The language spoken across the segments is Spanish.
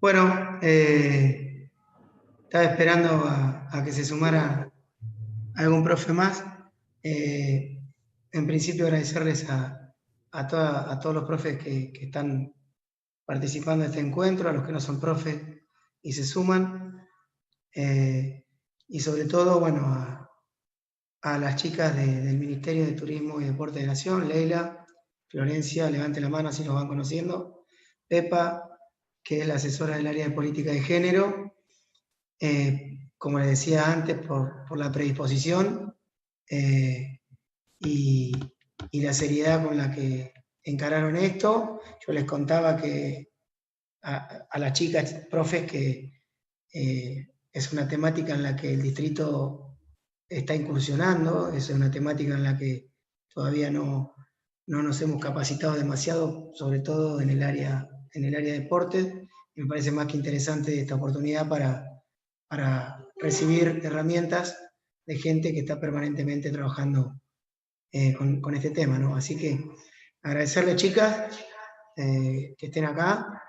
Bueno, estaba esperando a que se sumara algún profe más. En principio agradecerles a todos los profes que están participando de este encuentro, a los que no son profes y se suman, y sobre todo, bueno, a las chicas del Ministerio de Turismo y Deporte de Nación, Leila, Florencia, levante la mano si nos van conociendo, Pepa, que es la asesora del área de política de género, como les decía antes, por la predisposición eh, y, y la seriedad con la que encararon esto. Yo les contaba que a las chicas, profes, que es una temática en la que el distrito está incursionando, es una temática en la que todavía no nos hemos capacitado demasiado, sobre todo en el área de deportes. Me parece más que interesante esta oportunidad para recibir herramientas de gente que está permanentemente trabajando con este tema, ¿no? Así que agradecerles, chicas, que estén acá.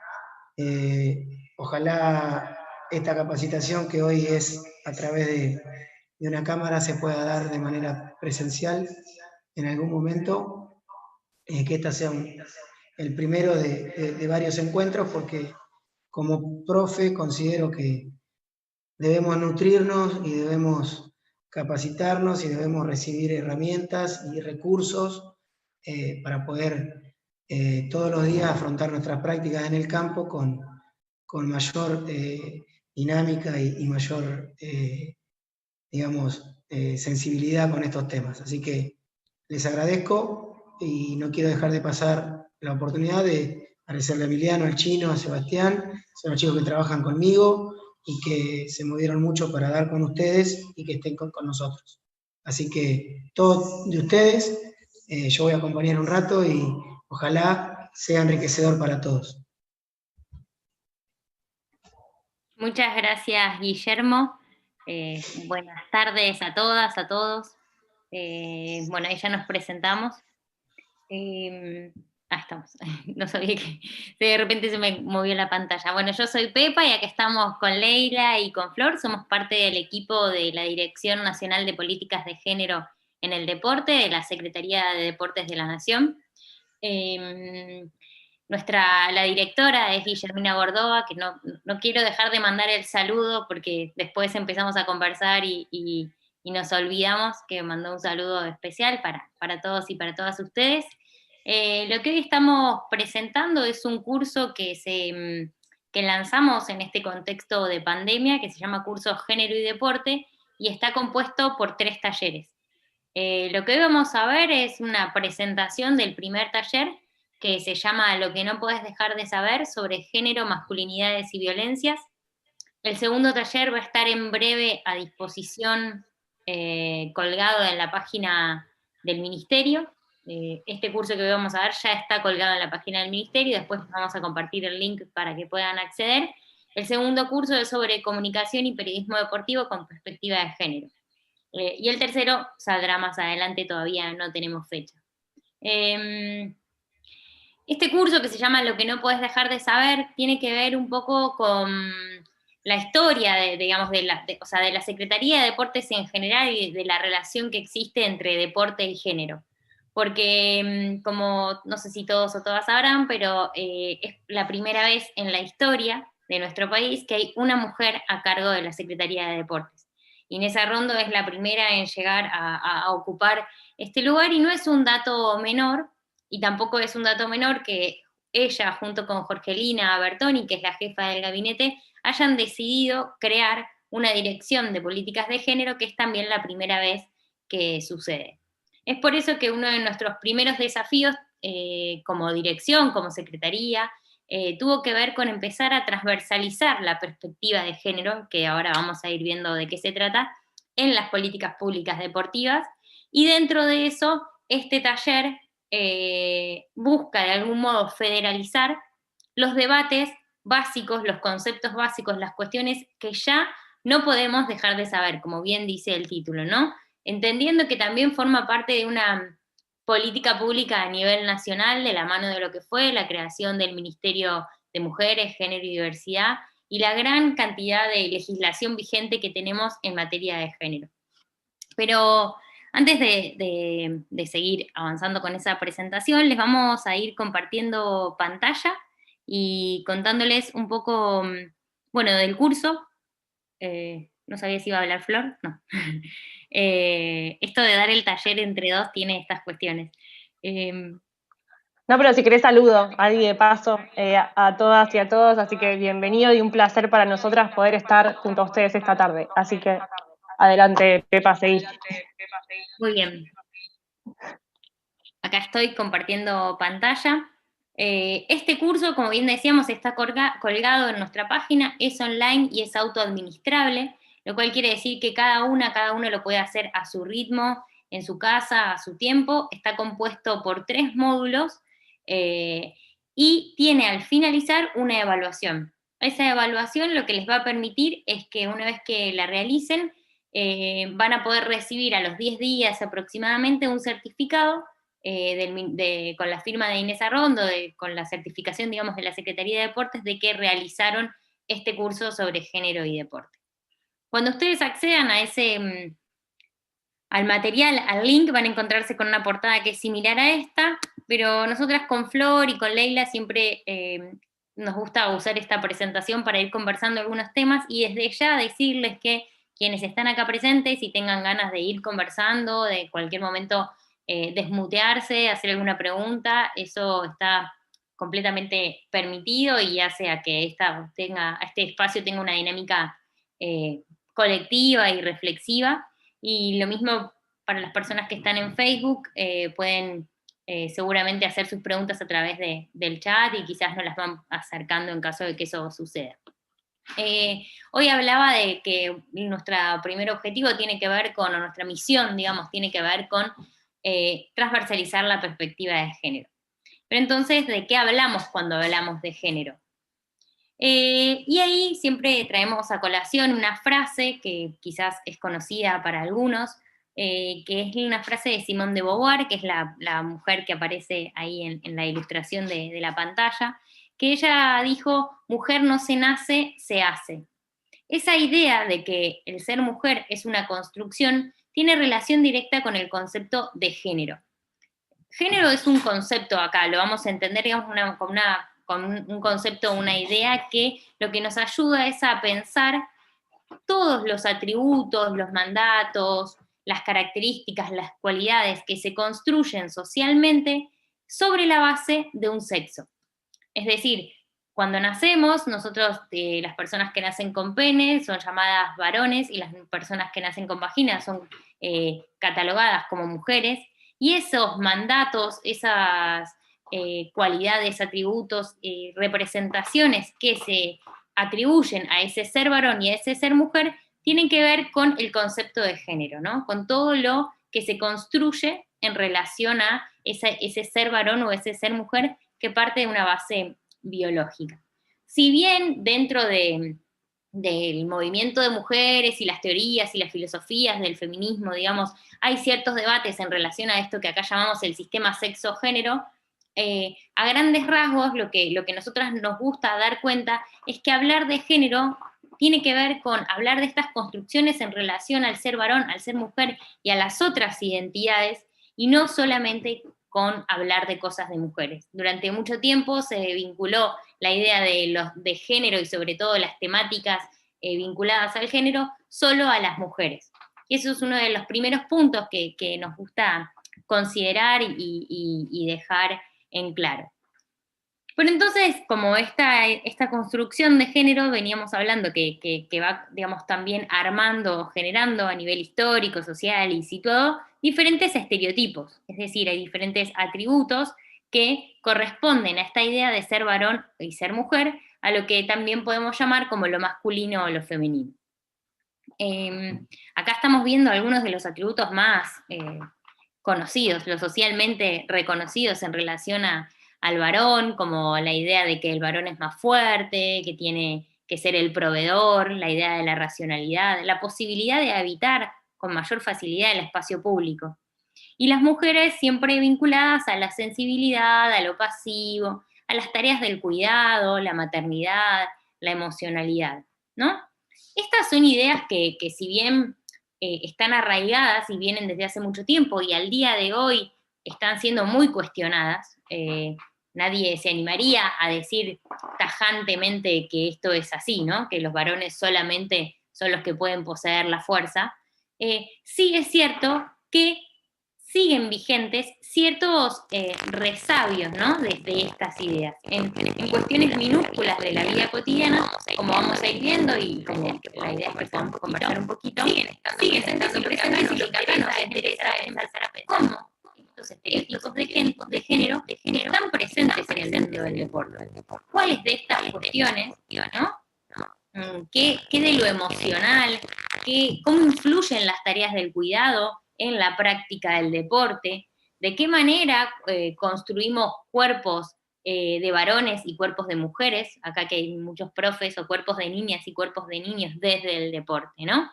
Ojalá esta capacitación que hoy es a través de una cámara se pueda dar de manera presencial en algún momento, que esta sea el primero de varios encuentros, porque como profe considero que debemos nutrirnos y debemos capacitarnos y debemos recibir herramientas y recursos para poder todos los días afrontar nuestras prácticas en el campo con mayor dinámica y mayor, digamos, sensibilidad con estos temas. Así que les agradezco y no quiero dejar de pasar la oportunidad de agradecerle a Emiliano, al Chino, a Sebastián, son los chicos que trabajan conmigo y que se movieron mucho para dar con ustedes y que estén con nosotros. Así que todo de ustedes, yo voy a acompañar un rato y ojalá sea enriquecedor para todos. Muchas gracias, Guillermo. Buenas tardes a todas, a todos. Bueno, ahí ya nos presentamos. Estamos. No sabía que de repente se me movió la pantalla. Bueno, yo soy Pepa y acá estamos con Leila y con Flor. Somos parte del equipo de la Dirección Nacional de Políticas de Género en el Deporte, de la Secretaría de Deportes de la Nación. La directora es Guillermina Gordoa, que no quiero dejar de mandar el saludo porque después empezamos a conversar y nos olvidamos que mandó un saludo especial para todos y para todas ustedes. Lo que hoy estamos presentando es un curso que lanzamos en este contexto de pandemia, que se llama Curso Género y Deporte, y está compuesto por 3 talleres. Lo que hoy vamos a ver es una presentación del primer taller, que se llama Lo que no podés dejar de saber sobre género, masculinidades y violencias. El segundo taller va a estar en breve a disposición, colgado en la página del Ministerio. Este curso que hoy vamos a ver ya está colgado en la página del Ministerio, después vamos a compartir el link para que puedan acceder. El segundo curso es sobre comunicación y periodismo deportivo con perspectiva de género. Y el tercero saldrá más adelante, todavía no tenemos fecha. Este curso, que se llama Lo que no podés dejar de saber, tiene que ver un poco con la historia de la Secretaría de Deportes en general y de la relación que existe entre deporte y género. Porque, como no sé si todos o todas sabrán, pero es la primera vez en la historia de nuestro país que hay una mujer a cargo de la Secretaría de Deportes. Inés Arrondo es la primera en llegar a ocupar este lugar, y no es un dato menor, y tampoco es un dato menor que ella, junto con Jorgelina Bertoni, que es la jefa del gabinete, hayan decidido crear una dirección de políticas de género, que es también la primera vez que sucede. Es por eso que uno de nuestros primeros desafíos, como dirección, como secretaría, tuvo que ver con empezar a transversalizar la perspectiva de género, que ahora vamos a ir viendo de qué se trata, en las políticas públicas deportivas. Y dentro de eso, este taller busca de algún modo federalizar los debates básicos, los conceptos básicos, las cuestiones que ya no podemos dejar de saber, como bien dice el título, ¿no? Entendiendo que también forma parte de una política pública a nivel nacional, de la mano de lo que fue la creación del Ministerio de mujeres, género y diversidad, y la gran cantidad de legislación vigente que tenemos en materia de género. Pero antes de seguir avanzando con esa presentación, les vamos a ir compartiendo pantalla y contándoles un poco, bueno, del curso. No sabía si iba a hablar Flor, no. Esto de dar el taller entre dos tiene estas cuestiones. No, pero si querés saludo ahí de paso a todas y a todos, así que bienvenido y un placer para nosotras poder estar junto a ustedes esta tarde. Así que adelante, Pepa, seguí. Muy bien. Acá estoy compartiendo pantalla. Este curso, como bien decíamos, está colgado en nuestra página, es online y es autoadministrable, lo cual quiere decir que cada uno lo puede hacer a su ritmo, en su casa, a su tiempo. Está compuesto por 3 módulos y tiene al finalizar una evaluación. Esa evaluación lo que les va a permitir es que una vez que la realicen, van a poder recibir a los 10 días aproximadamente un certificado con la firma de Inés Arrondo, con la certificación, digamos, de la Secretaría de Deportes, de que realizaron este curso sobre género y deporte. Cuando ustedes accedan a al material, al link, van a encontrarse con una portada que es similar a esta, pero nosotras con Flor y con Leila siempre nos gusta usar esta presentación para ir conversando algunos temas, y desde ya decirles que quienes están acá presentes y tengan ganas de ir conversando, de cualquier momento desmutearse, hacer alguna pregunta, eso está completamente permitido y hace a que este espacio tenga una dinámica colectiva y reflexiva. Y lo mismo para las personas que están en Facebook, pueden seguramente hacer sus preguntas a través del chat y quizás nos las van acercando en caso de que eso suceda. Hoy hablaba de que nuestro primer objetivo tiene que ver con, o nuestra misión, digamos, tiene que ver con transversalizar la perspectiva de género. Pero entonces, ¿de qué hablamos cuando hablamos de género? Y ahí siempre traemos a colación una frase que quizás es conocida para algunos, que es una frase de Simone de Beauvoir, que es la mujer que aparece ahí en la ilustración de la pantalla, que ella dijo: mujer no se nace, se hace. Esa idea de que el ser mujer es una construcción tiene relación directa con el concepto de género. Género es un concepto acá, lo vamos a entender, digamos, con un concepto, una idea que lo que nos ayuda es a pensar todos los atributos, los mandatos, las características, las cualidades que se construyen socialmente sobre la base de un sexo. Es decir, cuando nacemos, nosotros, las personas que nacen con pene son llamadas varones y las personas que nacen con vagina son catalogadas como mujeres, y esos mandatos, esas cualidades, atributos, representaciones que se atribuyen a ese ser varón y a ese ser mujer, tienen que ver con el concepto de género, ¿no? Con todo lo que se construye en relación a ese ser varón o ese ser mujer que parte de una base biológica. Si bien dentro del movimiento de mujeres y las teorías y las filosofías del feminismo, digamos, hay ciertos debates en relación a esto que acá llamamos el sistema sexo-género, a grandes rasgos lo que nosotras nos gusta dar cuenta es que hablar de género tiene que ver con hablar de estas construcciones en relación al ser varón, al ser mujer y a las otras identidades, y no solamente con hablar de cosas de mujeres. Durante mucho tiempo se vinculó la idea de género y sobre todo las temáticas vinculadas al género solo a las mujeres. Y eso es uno de los primeros puntos que nos gusta considerar y dejar en claro. Pero entonces, como esta construcción de género veníamos hablando que va, digamos, también armando, generando a nivel histórico, social y situado diferentes estereotipos, es decir, hay diferentes atributos que corresponden a esta idea de ser varón y ser mujer, a lo que también podemos llamar como lo masculino o lo femenino. Acá estamos viendo algunos de los atributos más conocidos, los socialmente reconocidos en relación al varón, como la idea de que el varón es más fuerte, que tiene que ser el proveedor, la idea de la racionalidad, la posibilidad de habitar con mayor facilidad el espacio público. Y las mujeres siempre vinculadas a la sensibilidad, a lo pasivo, a las tareas del cuidado, la maternidad, la emocionalidad, ¿no? Estas son ideas que si bien están arraigadas y vienen desde hace mucho tiempo y al día de hoy están siendo muy cuestionadas, nadie se animaría a decir tajantemente que esto es así, ¿no? Que los varones solamente son los que pueden poseer la fuerza. Sí es cierto que siguen vigentes ciertos resabios, ¿no? de estas ideas. En cuestiones minúsculas de la vida cotidiana, como vamos a ir viendo y como la idea es que podamos conversar un poquito, siguen estando presentes y lo que acá nos interesa es empezar a pensar cómo estos estereotipos de género están presentes en el mundo del deporte. ¿Cuáles de estas cuestiones, ¿no? ¿Qué de lo emocional? ¿Cómo influyen las tareas del cuidado en la práctica del deporte? ¿De qué manera construimos cuerpos de varones y cuerpos de mujeres? Acá que hay muchos profes, o cuerpos de niñas y cuerpos de niños desde el deporte, ¿no?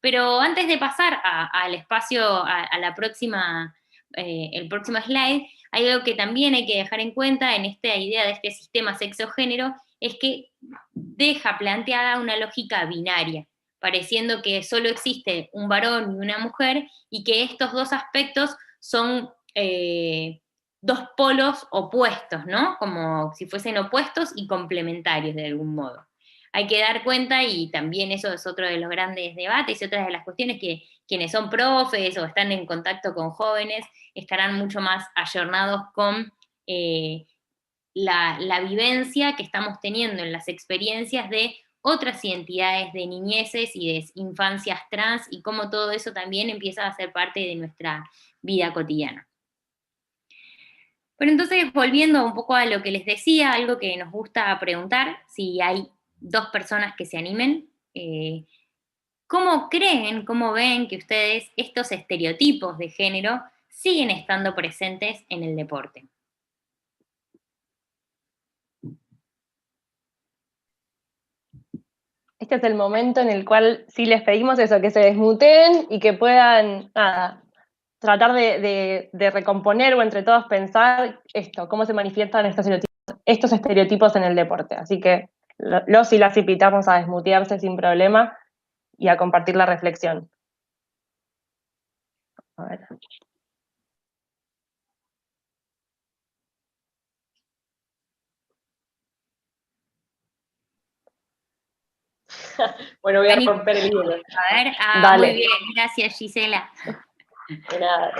Pero antes de pasar al espacio, a la próxima, el próximo slide, hay algo que también hay que dejar en cuenta en esta idea de este sistema sexo-género, es que deja planteada una lógica binaria, pareciendo que solo existe un varón y una mujer, y que estos dos aspectos son dos polos opuestos, ¿no? Como si fuesen opuestos y complementarios de algún modo. Hay que dar cuenta, y también eso es otro de los grandes debates y otras de las cuestiones, que quienes son profes o están en contacto con jóvenes estarán mucho más ayornados con la vivencia que estamos teniendo en las experiencias de otras identidades de niñeces y de infancias trans, y cómo todo eso también empieza a ser parte de nuestra vida cotidiana. Pero entonces, volviendo un poco a lo que les decía, algo que nos gusta preguntar, si hay dos personas que se animen, ¿cómo creen, cómo ven que ustedes estos estereotipos de género siguen estando presentes en el deporte? Este es el momento en el cual sí les pedimos eso, que se desmuteen y que puedan, tratar de recomponer o entre todos pensar esto, cómo se manifiestan estos estereotipos en el deporte. Así que los y las invitamos a desmutearse sin problema y a compartir la reflexión. A ver. Bueno, voy a romper el hielo. A ver, Dale. muy bien, gracias Gisela. De nada.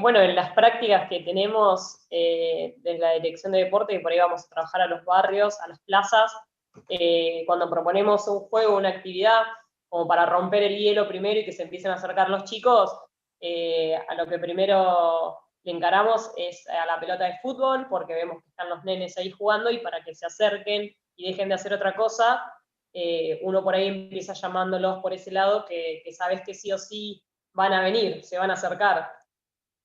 Bueno, en las prácticas que tenemos desde la Dirección de Deporte, que por ahí vamos a trabajar a los barrios, a las plazas, cuando proponemos un juego, una actividad, como para romper el hielo primero y que se empiecen a acercar los chicos, a lo que primero le encaramos es a la pelota de fútbol, porque vemos que están los nenes ahí jugando, y para que se acerquen y dejen de hacer otra cosa, uno por ahí empieza llamándolos por ese lado, que sabes que sí o sí van a venir, se van a acercar.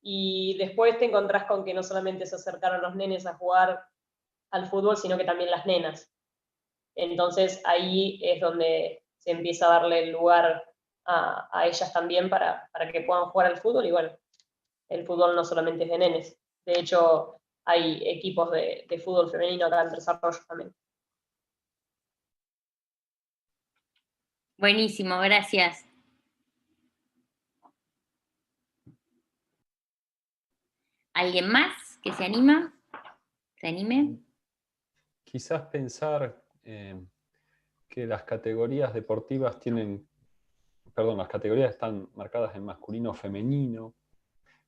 Y después te encontrás con que no solamente se acercaron los nenes a jugar al fútbol, sino que también las nenas. Entonces ahí es donde se empieza a darle el lugar a ellas también para que puedan jugar al fútbol. Y bueno, el fútbol no solamente es de nenes. De hecho, hay equipos de fútbol femenino acá en Tres Arroyos también. Buenísimo, gracias. ¿Alguien más que se anima? ¿Se anime? Quizás pensar que las categorías deportivas las categorías están marcadas en masculino o femenino,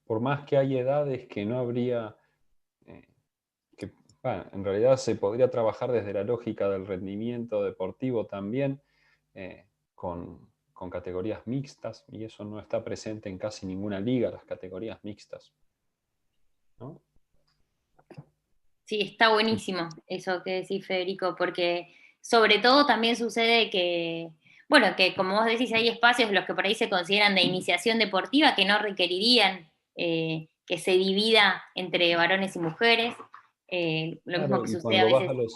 por más que hay edades que no habría, en realidad se podría trabajar desde la lógica del rendimiento deportivo también, con categorías mixtas, y eso no está presente en casi ninguna liga, las categorías mixtas, ¿no? Sí, está buenísimo eso que decís, Federico, porque sobre todo también sucede que, bueno, que como vos decís, hay espacios en los que por ahí se consideran de iniciación deportiva que no requerirían que se divida entre varones y mujeres. Lo mismo que sucede a veces.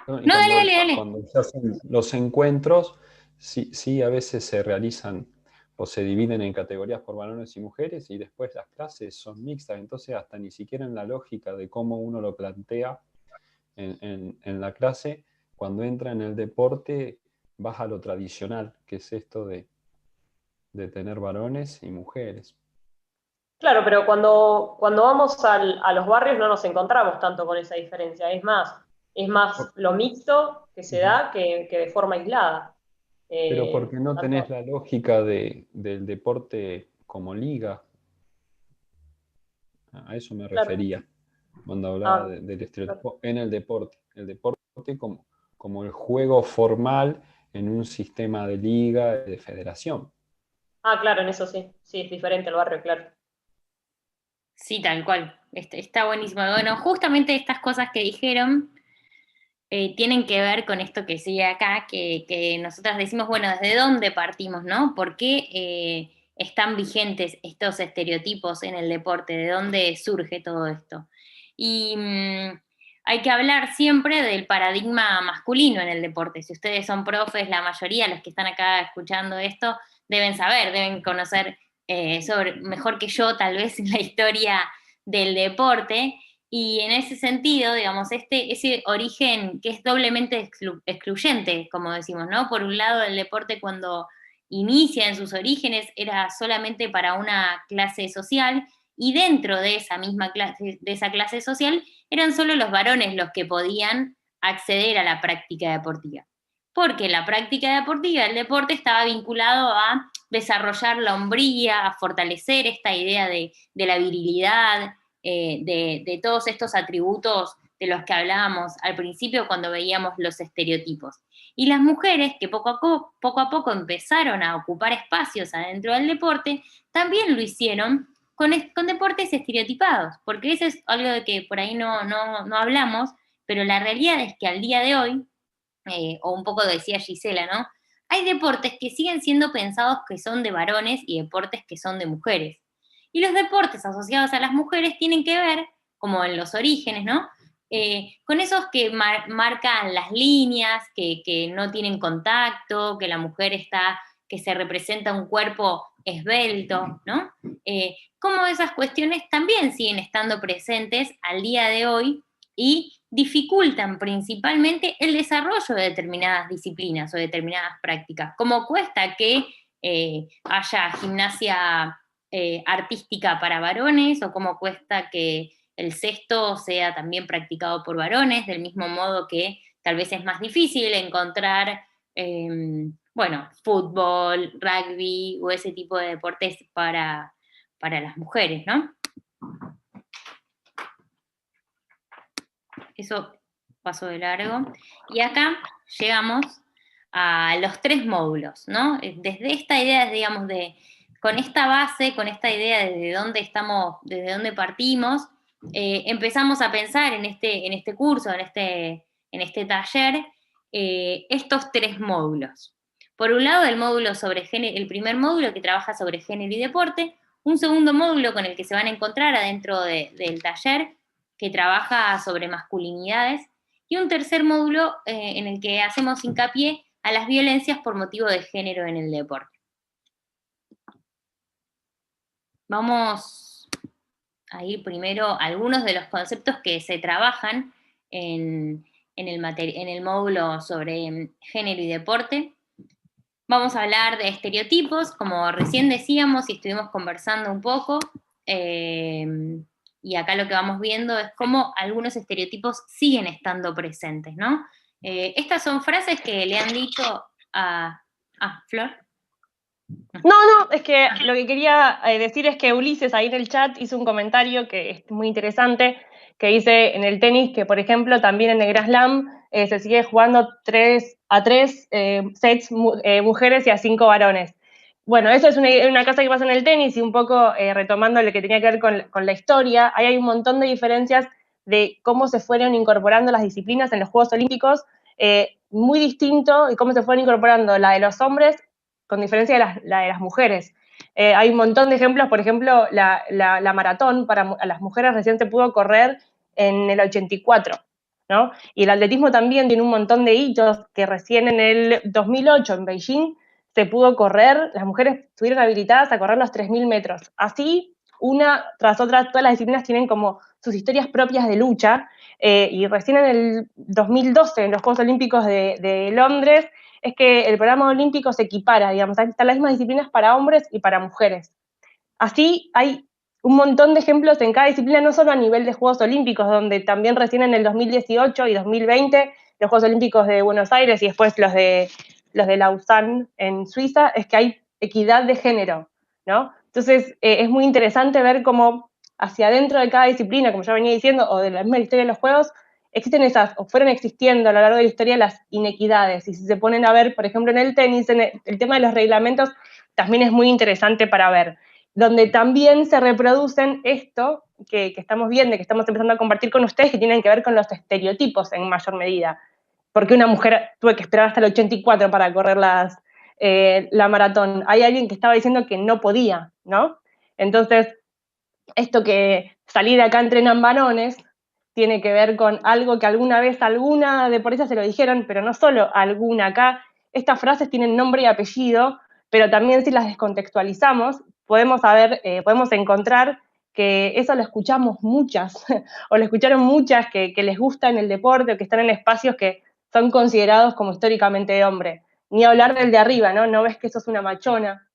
Cuando se hacen los encuentros, sí, a veces se realizan, o se dividen en categorías por varones y mujeres, y después las clases son mixtas, entonces hasta ni siquiera en la lógica de cómo uno lo plantea en la clase, cuando entra en el deporte, vas a lo tradicional, que es esto de tener varones y mujeres. Claro, pero cuando vamos a los barrios no nos encontramos tanto con esa diferencia. Es más lo mixto que se da que de forma aislada. Pero porque no tenés Tanto- la lógica del deporte como liga. A eso me claro. refería cuando hablaba Ah, del claro. estereotipo en el deporte. El deporte como el juego formal en un sistema de liga, de federación. Claro, en eso sí. Sí, es diferente el barrio, claro. Sí, tal cual. Está buenísimo. Bueno, justamente estas cosas que dijeron tienen que ver con esto que sigue acá, que nosotras decimos, bueno, ¿desde dónde partimos, no? ¿Por qué están vigentes estos estereotipos en el deporte? ¿De dónde surge todo esto? Y hay que hablar siempre del paradigma masculino en el deporte. Si ustedes son profes, la mayoría, los que están acá escuchando esto, deben saber, deben conocer mejor que yo, tal vez, la historia del deporte. Y en ese sentido, digamos, ese origen que es doblemente excluyente, como decimos, ¿no? Por un lado, el deporte cuando inicia en sus orígenes era solamente para una clase social y dentro de esa misma clase, de esa clase social, eran solo los varones los que podían acceder a la práctica deportiva. Porque la práctica deportiva, el deporte, estaba vinculado a desarrollar la hombría, a fortalecer esta idea de la virilidad, de todos estos atributos de los que hablábamos al principio cuando veíamos los estereotipos. Y las mujeres que poco a poco empezaron a ocupar espacios adentro del deporte, también lo hicieron con deportes estereotipados, porque eso es algo de que por ahí no hablamos, pero la realidad es que al día de hoy, o un poco decía Gisela, ¿no? Hay deportes que siguen siendo pensados que son de varones y deportes que son de mujeres. Y los deportes asociados a las mujeres tienen que ver, como en los orígenes, ¿no? Con esos que marcan las líneas, que no tienen contacto, que la mujer que se representa un cuerpo esbelto, ¿no? Como esas cuestiones también siguen estando presentes al día de hoy y dificultan principalmente el desarrollo de determinadas disciplinas o determinadas prácticas, como cuesta que haya gimnasia artística para varones, o cómo cuesta que el cesto sea también practicado por varones, del mismo modo que tal vez es más difícil encontrar, bueno, fútbol, rugby o ese tipo de deportes para las mujeres, ¿no? Eso pasó de largo. Y acá llegamos a los 3 módulos, ¿no? Desde esta idea, digamos, con esta base, con esta idea desde dónde partimos, empezamos a pensar en este curso, en este taller, estos 3 módulos. Por un lado, el módulo sobre género, el primer módulo que trabaja sobre género y deporte, un segundo módulo con el que se van a encontrar adentro del taller, que trabaja sobre masculinidades, y un tercer módulo en el que hacemos hincapié a las violencias por motivo de género en el deporte. Vamos a ir primero a algunos de los conceptos que se trabajan en el módulo sobre género y deporte. Vamos a hablar de estereotipos, como recién decíamos y estuvimos conversando un poco, y acá lo que vamos viendo es cómo algunos estereotipos siguen estando presentes, ¿no? Estas son frases que le han dicho a Flor. No, es que lo que quería decir es que Ulises ahí en el chat hizo un comentario que es muy interesante, que dice en el tenis que, por ejemplo, también en el Grand Slam se sigue jugando 3-3 sets mujeres y a 5 varones. Bueno, eso es una cosa que pasa en el tenis y un poco retomando lo que tenía que ver con la historia, ahí hay un montón de diferencias de cómo se fueron incorporando las disciplinas en los Juegos Olímpicos, muy distinto, y cómo se fueron incorporando la de los hombres con diferencia de la de las mujeres. Hay un montón de ejemplos, por ejemplo, la maratón para las mujeres recién se pudo correr en el 84, ¿no? Y el atletismo también tiene un montón de hitos que recién en el 2008 en Beijing se pudo correr, las mujeres estuvieron habilitadas a correr los 3.000 metros. Así, una tras otra, todas las disciplinas tienen como sus historias propias de lucha, y recién en el 2012, en los Juegos Olímpicos de Londres, es que el programa olímpico se equipara, digamos, están las mismas disciplinas para hombres y para mujeres. Así hay un montón de ejemplos en cada disciplina, no solo a nivel de Juegos Olímpicos, donde también recién en el 2018 y 2020, los Juegos Olímpicos de Buenos Aires y después los de Lausanne en Suiza, es que hay equidad de género, ¿no? Entonces, es muy interesante ver cómo hacia adentro de cada disciplina, como ya venía diciendo, o de la misma historia de los Juegos, existen esas, o fueron existiendo a lo largo de la historia las inequidades. Y si se ponen a ver, por ejemplo, en el tenis, el tema de los reglamentos también es muy interesante para ver, donde también se reproducen esto que estamos viendo, que estamos empezando a compartir con ustedes, que tienen que ver con los estereotipos en mayor medida. Porque una mujer tuvo que esperar hasta el 84 para correr la maratón. Hay alguien que estaba diciendo que no podía, ¿no? Entonces, esto que salir acá entrenan varones tiene que ver con algo que alguna vez alguna deportista se lo dijeron, pero no solo alguna. Acá estas frases tienen nombre y apellido, pero también si las descontextualizamos, podemos encontrar que eso lo escuchamos muchas, o lo escucharon muchas que les gusta en el deporte, o que están en espacios que son considerados como históricamente de hombre. Ni hablar del de arriba, ¿no? No ves que sos una machona.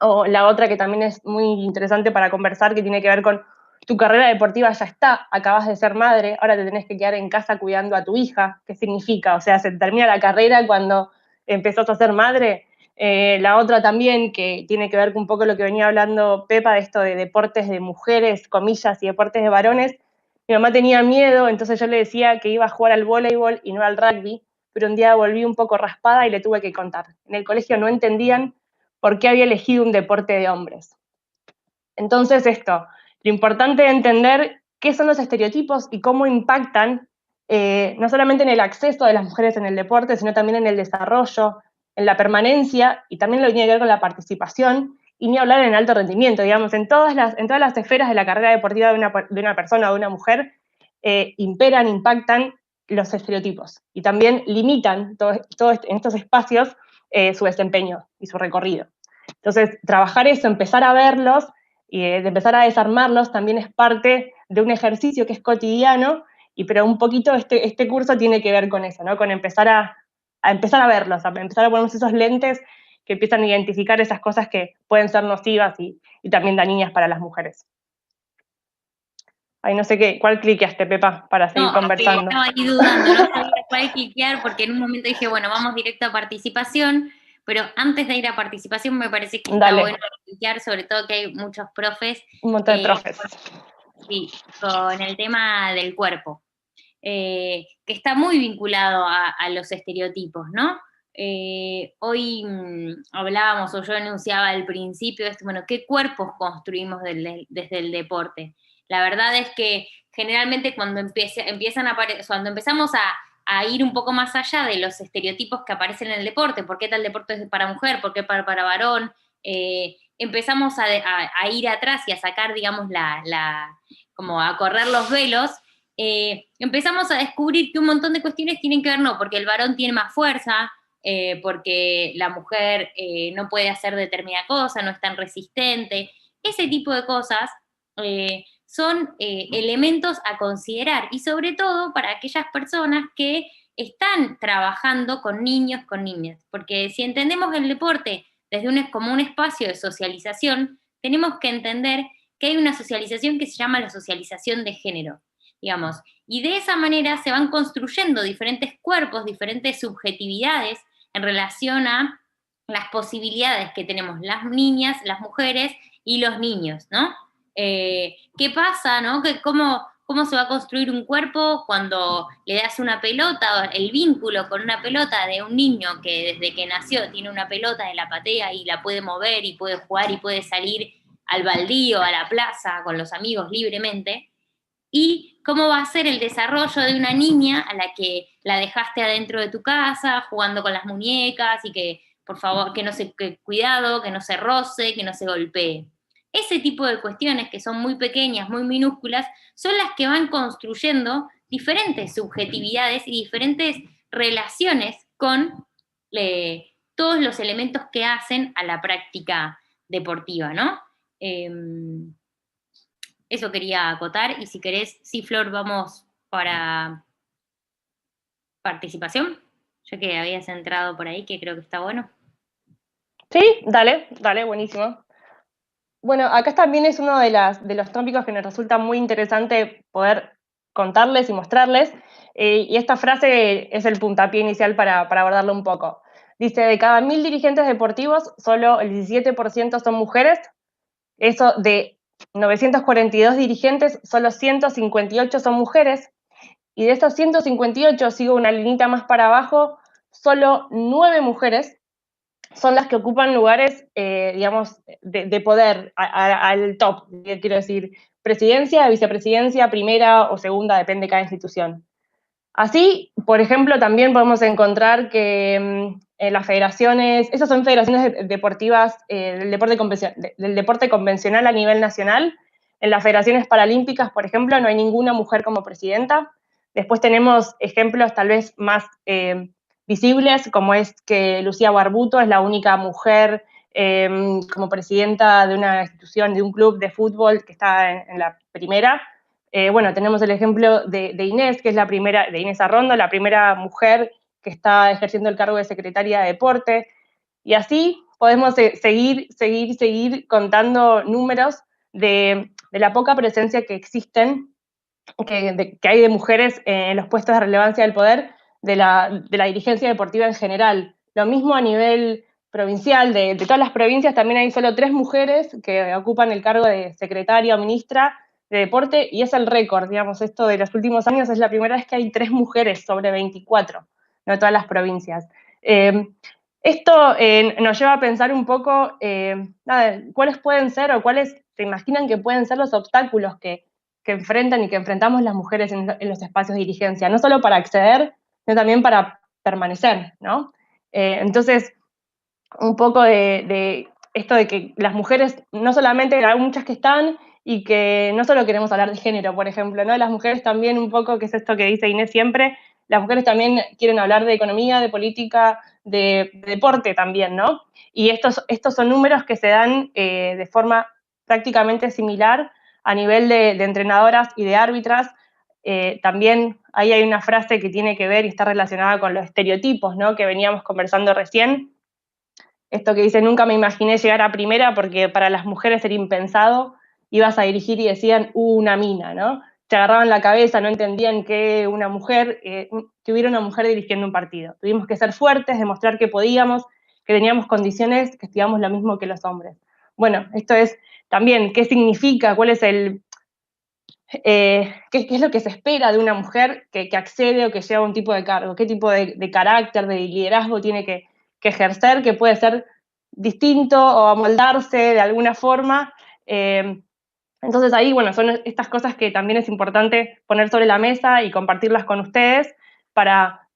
O la otra que también es muy interesante para conversar, que tiene que ver con tu carrera deportiva ya está, acabas de ser madre, ahora te tenés que quedar en casa cuidando a tu hija. ¿Qué significa? O sea, se termina la carrera cuando empezás a ser madre. La otra también, que tiene que ver con un poco lo que venía hablando Pepa, de esto de deportes de mujeres, comillas, y deportes de varones. Mi mamá tenía miedo, entonces yo le decía que iba a jugar al voleibol y no al rugby, pero un día volví un poco raspada y le tuve que contar. En el colegio no entendían por qué había elegido un deporte de hombres. Entonces esto, lo importante de entender qué son los estereotipos y cómo impactan no solamente en el acceso de las mujeres en el deporte, sino también en el desarrollo, en la permanencia, y también lo que tiene que ver con la participación, y ni hablar en alto rendimiento, digamos, en todas las esferas de la carrera deportiva de una persona o de una mujer, impactan los estereotipos, y también limitan en estos espacios su desempeño y su recorrido. Entonces, trabajar eso, empezar a verlos y de empezar a desarmarlos también es parte de un ejercicio que es cotidiano, pero un poquito este curso tiene que ver con eso, ¿no? Con empezar a empezar a verlos, a empezar a ponernos esos lentes que empiezan a identificar esas cosas que pueden ser nocivas y también dañinas para las mujeres. Ay, no sé cuál cliqueaste, Pepa, para seguir conversando. Estaba ahí dudando, no sabía cuál cliquear, porque en un momento dije, bueno, vamos directo a participación, pero antes de ir a participación me parece que está bueno cliquear, sobre todo que hay muchos profes. Un montón de profes. Sí, con el tema del cuerpo, que está muy vinculado a los estereotipos, ¿no? Hoy hablábamos, o yo enunciaba al principio, bueno, ¿qué cuerpos construimos desde el deporte? La verdad es que generalmente cuando empezamos a ir un poco más allá de los estereotipos que aparecen en el deporte, ¿por qué tal deporte es para mujer? ¿Por qué para varón? Empezamos a ir atrás y a sacar, digamos, como a correr los velos, empezamos a descubrir que un montón de cuestiones tienen que ver, no, porque el varón tiene más fuerza, porque la mujer no puede hacer determinada cosa, no es tan resistente, ese tipo de cosas son elementos a considerar, y sobre todo para aquellas personas que están trabajando con niños, con niñas, porque si entendemos el deporte como un espacio de socialización, tenemos que entender que hay una socialización que se llama la socialización de género, digamos, y de esa manera se van construyendo diferentes cuerpos, diferentes subjetividades en relación a las posibilidades que tenemos las niñas, las mujeres y los niños, ¿no? ¿Qué pasa, no? ¿Cómo se va a construir un cuerpo cuando le das una pelota, el vínculo con una pelota de un niño que desde que nació tiene una pelota y la patea y la puede mover y puede jugar y puede salir al baldío, a la plaza, con los amigos libremente? Y cómo va a ser el desarrollo de una niña a la que la dejaste adentro de tu casa, jugando con las muñecas y que, por favor, cuidado, que no se roce, que no se golpee. Ese tipo de cuestiones que son muy pequeñas, muy minúsculas, son las que van construyendo diferentes subjetividades y diferentes relaciones con todos los elementos que hacen a la práctica deportiva, ¿no? Eso quería acotar, y si querés, sí, Flor, vamos para participación, ya que habías entrado por ahí, que creo que está bueno. Sí, dale, buenísimo. Bueno, acá también es uno de los tópicos que nos resulta muy interesante poder contarles y mostrarles, y esta frase es el puntapié inicial para abordarlo un poco. Dice, de cada 1000 dirigentes deportivos, solo el 17% son mujeres. Eso de 942 dirigentes, solo 158 son mujeres. Y de esos 158, sigo una linita más para abajo, solo 9 mujeres son las que ocupan lugares, digamos, de poder, al top, quiero decir, presidencia, vicepresidencia, primera o segunda, depende de cada institución. Así, por ejemplo, también podemos encontrar que en las federaciones, esas son federaciones deportivas del deporte convencional a nivel nacional. En las federaciones paralímpicas, por ejemplo, no hay ninguna mujer como presidenta. Después tenemos ejemplos tal vez más visibles, como es que Lucía Barbuto es la única mujer como presidenta de una institución, de un club de fútbol que está en la primera. Bueno, tenemos el ejemplo de Inés, que es la primera, de Inés Arrondo, la primera mujer que está ejerciendo el cargo de secretaria de deporte, y así podemos seguir contando números de la poca presencia que existen, que hay de mujeres en los puestos de relevancia del poder, de la dirigencia deportiva en general. Lo mismo a nivel provincial, de todas las provincias también hay solo 3 mujeres que ocupan el cargo de secretaria o ministra de deporte, y es el récord, digamos, esto de los últimos años es la primera vez que hay 3 mujeres sobre 24, no todas las provincias. Esto nos lleva a pensar un poco, cuáles pueden ser o cuáles se imaginan que pueden ser los obstáculos que enfrentan y que enfrentamos las mujeres en los espacios de dirigencia, no solo para acceder, sino también para permanecer, ¿no? Entonces, un poco de esto de que las mujeres, no solamente, hay muchas que están, y que no solo queremos hablar de género, por ejemplo, ¿no? Las mujeres también un poco, que es esto que dice Inés siempre, las mujeres también quieren hablar de economía, de política, de deporte también, ¿no? Y estos son números que se dan de forma prácticamente similar a nivel de entrenadoras y de árbitras. También ahí hay una frase que tiene que ver y está relacionada con los estereotipos, ¿no? Que veníamos conversando recién. Esto que dice, nunca me imaginé llegar a primera porque para las mujeres era impensado, ibas a dirigir y decían, una mina, ¿no? Se agarraban la cabeza, no entendían que que hubiera una mujer dirigiendo un partido. Tuvimos que ser fuertes, demostrar que podíamos, que teníamos condiciones, que estudiamos lo mismo que los hombres. Bueno, esto es también, ¿qué significa? ¿Cuál es qué es lo que se espera de una mujer que accede o que lleva un tipo de cargo? ¿Qué tipo de carácter, de liderazgo tiene que ejercer, que puede ser distinto o amoldarse de alguna forma? Entonces ahí, bueno, son estas cosas que también es importante poner sobre la mesa y compartirlas con ustedes para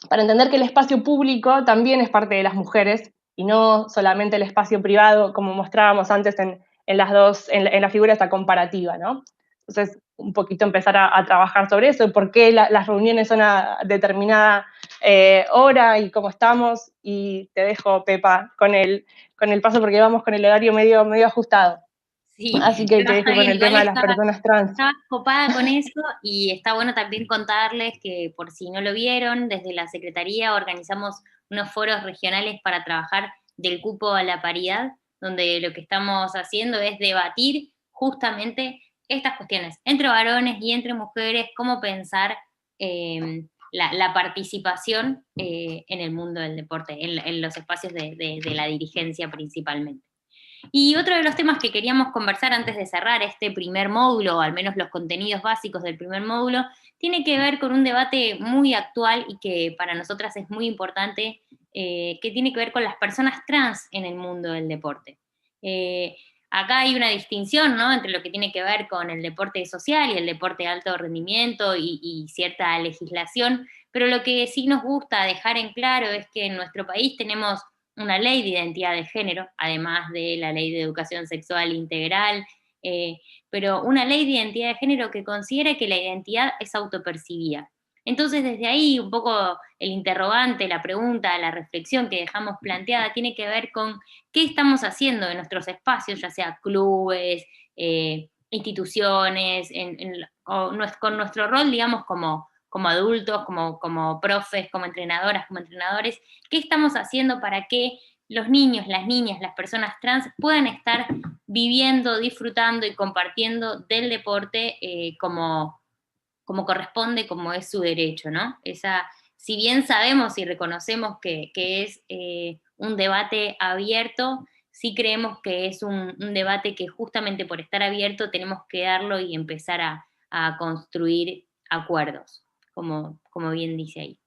entender que el espacio público también es parte de las mujeres y no solamente el espacio privado, como mostrábamos antes en la figura esta comparativa, ¿no? Entonces, un poquito empezar a trabajar sobre eso, por qué las reuniones son a determinada hora y cómo estamos, y te dejo, Pepa, con el paso porque vamos con el horario medio ajustado. Sí, así que te dejo con el tema de las personas trans. Estaba copada con eso, y está bueno también contarles que, por si no lo vieron, desde la Secretaría organizamos unos foros regionales para trabajar del cupo a la paridad, donde lo que estamos haciendo es debatir justamente estas cuestiones, entre varones y entre mujeres, cómo pensar la participación en el mundo del deporte, en los espacios de la dirigencia principalmente. Y otro de los temas que queríamos conversar antes de cerrar este primer módulo, o al menos los contenidos básicos del primer módulo, tiene que ver con un debate muy actual y que para nosotras es muy importante, que tiene que ver con las personas trans en el mundo del deporte. Acá hay una distinción, ¿no?, entre lo que tiene que ver con el deporte social y el deporte de alto rendimiento y cierta legislación, pero lo que sí nos gusta dejar en claro es que en nuestro país tenemos una ley de identidad de género, además de la ley de educación sexual integral, pero una ley de identidad de género que considera que la identidad es autopercibida. Entonces, desde ahí, un poco el interrogante, la pregunta, la reflexión que dejamos planteada tiene que ver con qué estamos haciendo en nuestros espacios, ya sea clubes, instituciones, con nuestro rol, digamos, como adultos, como profes, como entrenadoras, como entrenadores, qué estamos haciendo para que los niños, las niñas, las personas trans puedan estar viviendo, disfrutando y compartiendo del deporte como corresponde, como es su derecho, ¿no? Si bien sabemos y reconocemos que es un debate abierto, sí creemos que es un debate que justamente por estar abierto tenemos que darlo y empezar a construir acuerdos, como bien dice ahí.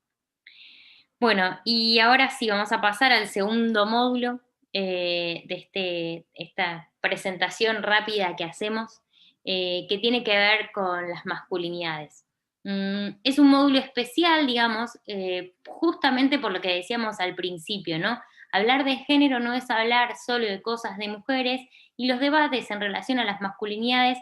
Bueno, y ahora sí, vamos a pasar al segundo módulo de esta presentación rápida que hacemos, que tiene que ver con las masculinidades. Es un módulo especial, digamos, justamente por lo que decíamos al principio, ¿no? Hablar de género no es hablar solo de cosas de mujeres, y los debates en relación a las masculinidades,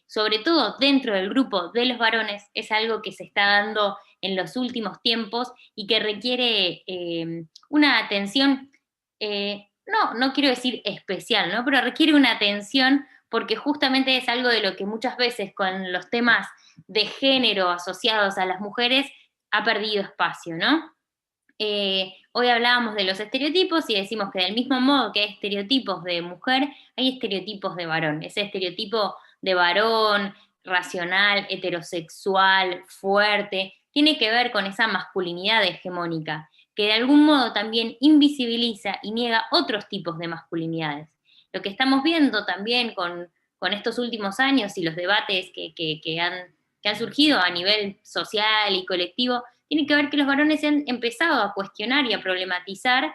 sobre todo dentro del grupo de los varones, es algo que se está dando en los últimos tiempos y que requiere una atención, no quiero decir especial, ¿no? Pero requiere una atención porque justamente es algo de lo que muchas veces con los temas de género asociados a las mujeres ha perdido espacio, ¿no? Hoy hablábamos de los estereotipos y decimos que del mismo modo que hay estereotipos de mujer, hay estereotipos de varón. Ese estereotipo de varón, racional, heterosexual, fuerte, tiene que ver con esa masculinidad hegemónica, que de algún modo también invisibiliza y niega otros tipos de masculinidades. Lo que estamos viendo también con estos últimos años y los debates que han surgido a nivel social y colectivo, tiene que ver que los varones han empezado a cuestionar y a problematizar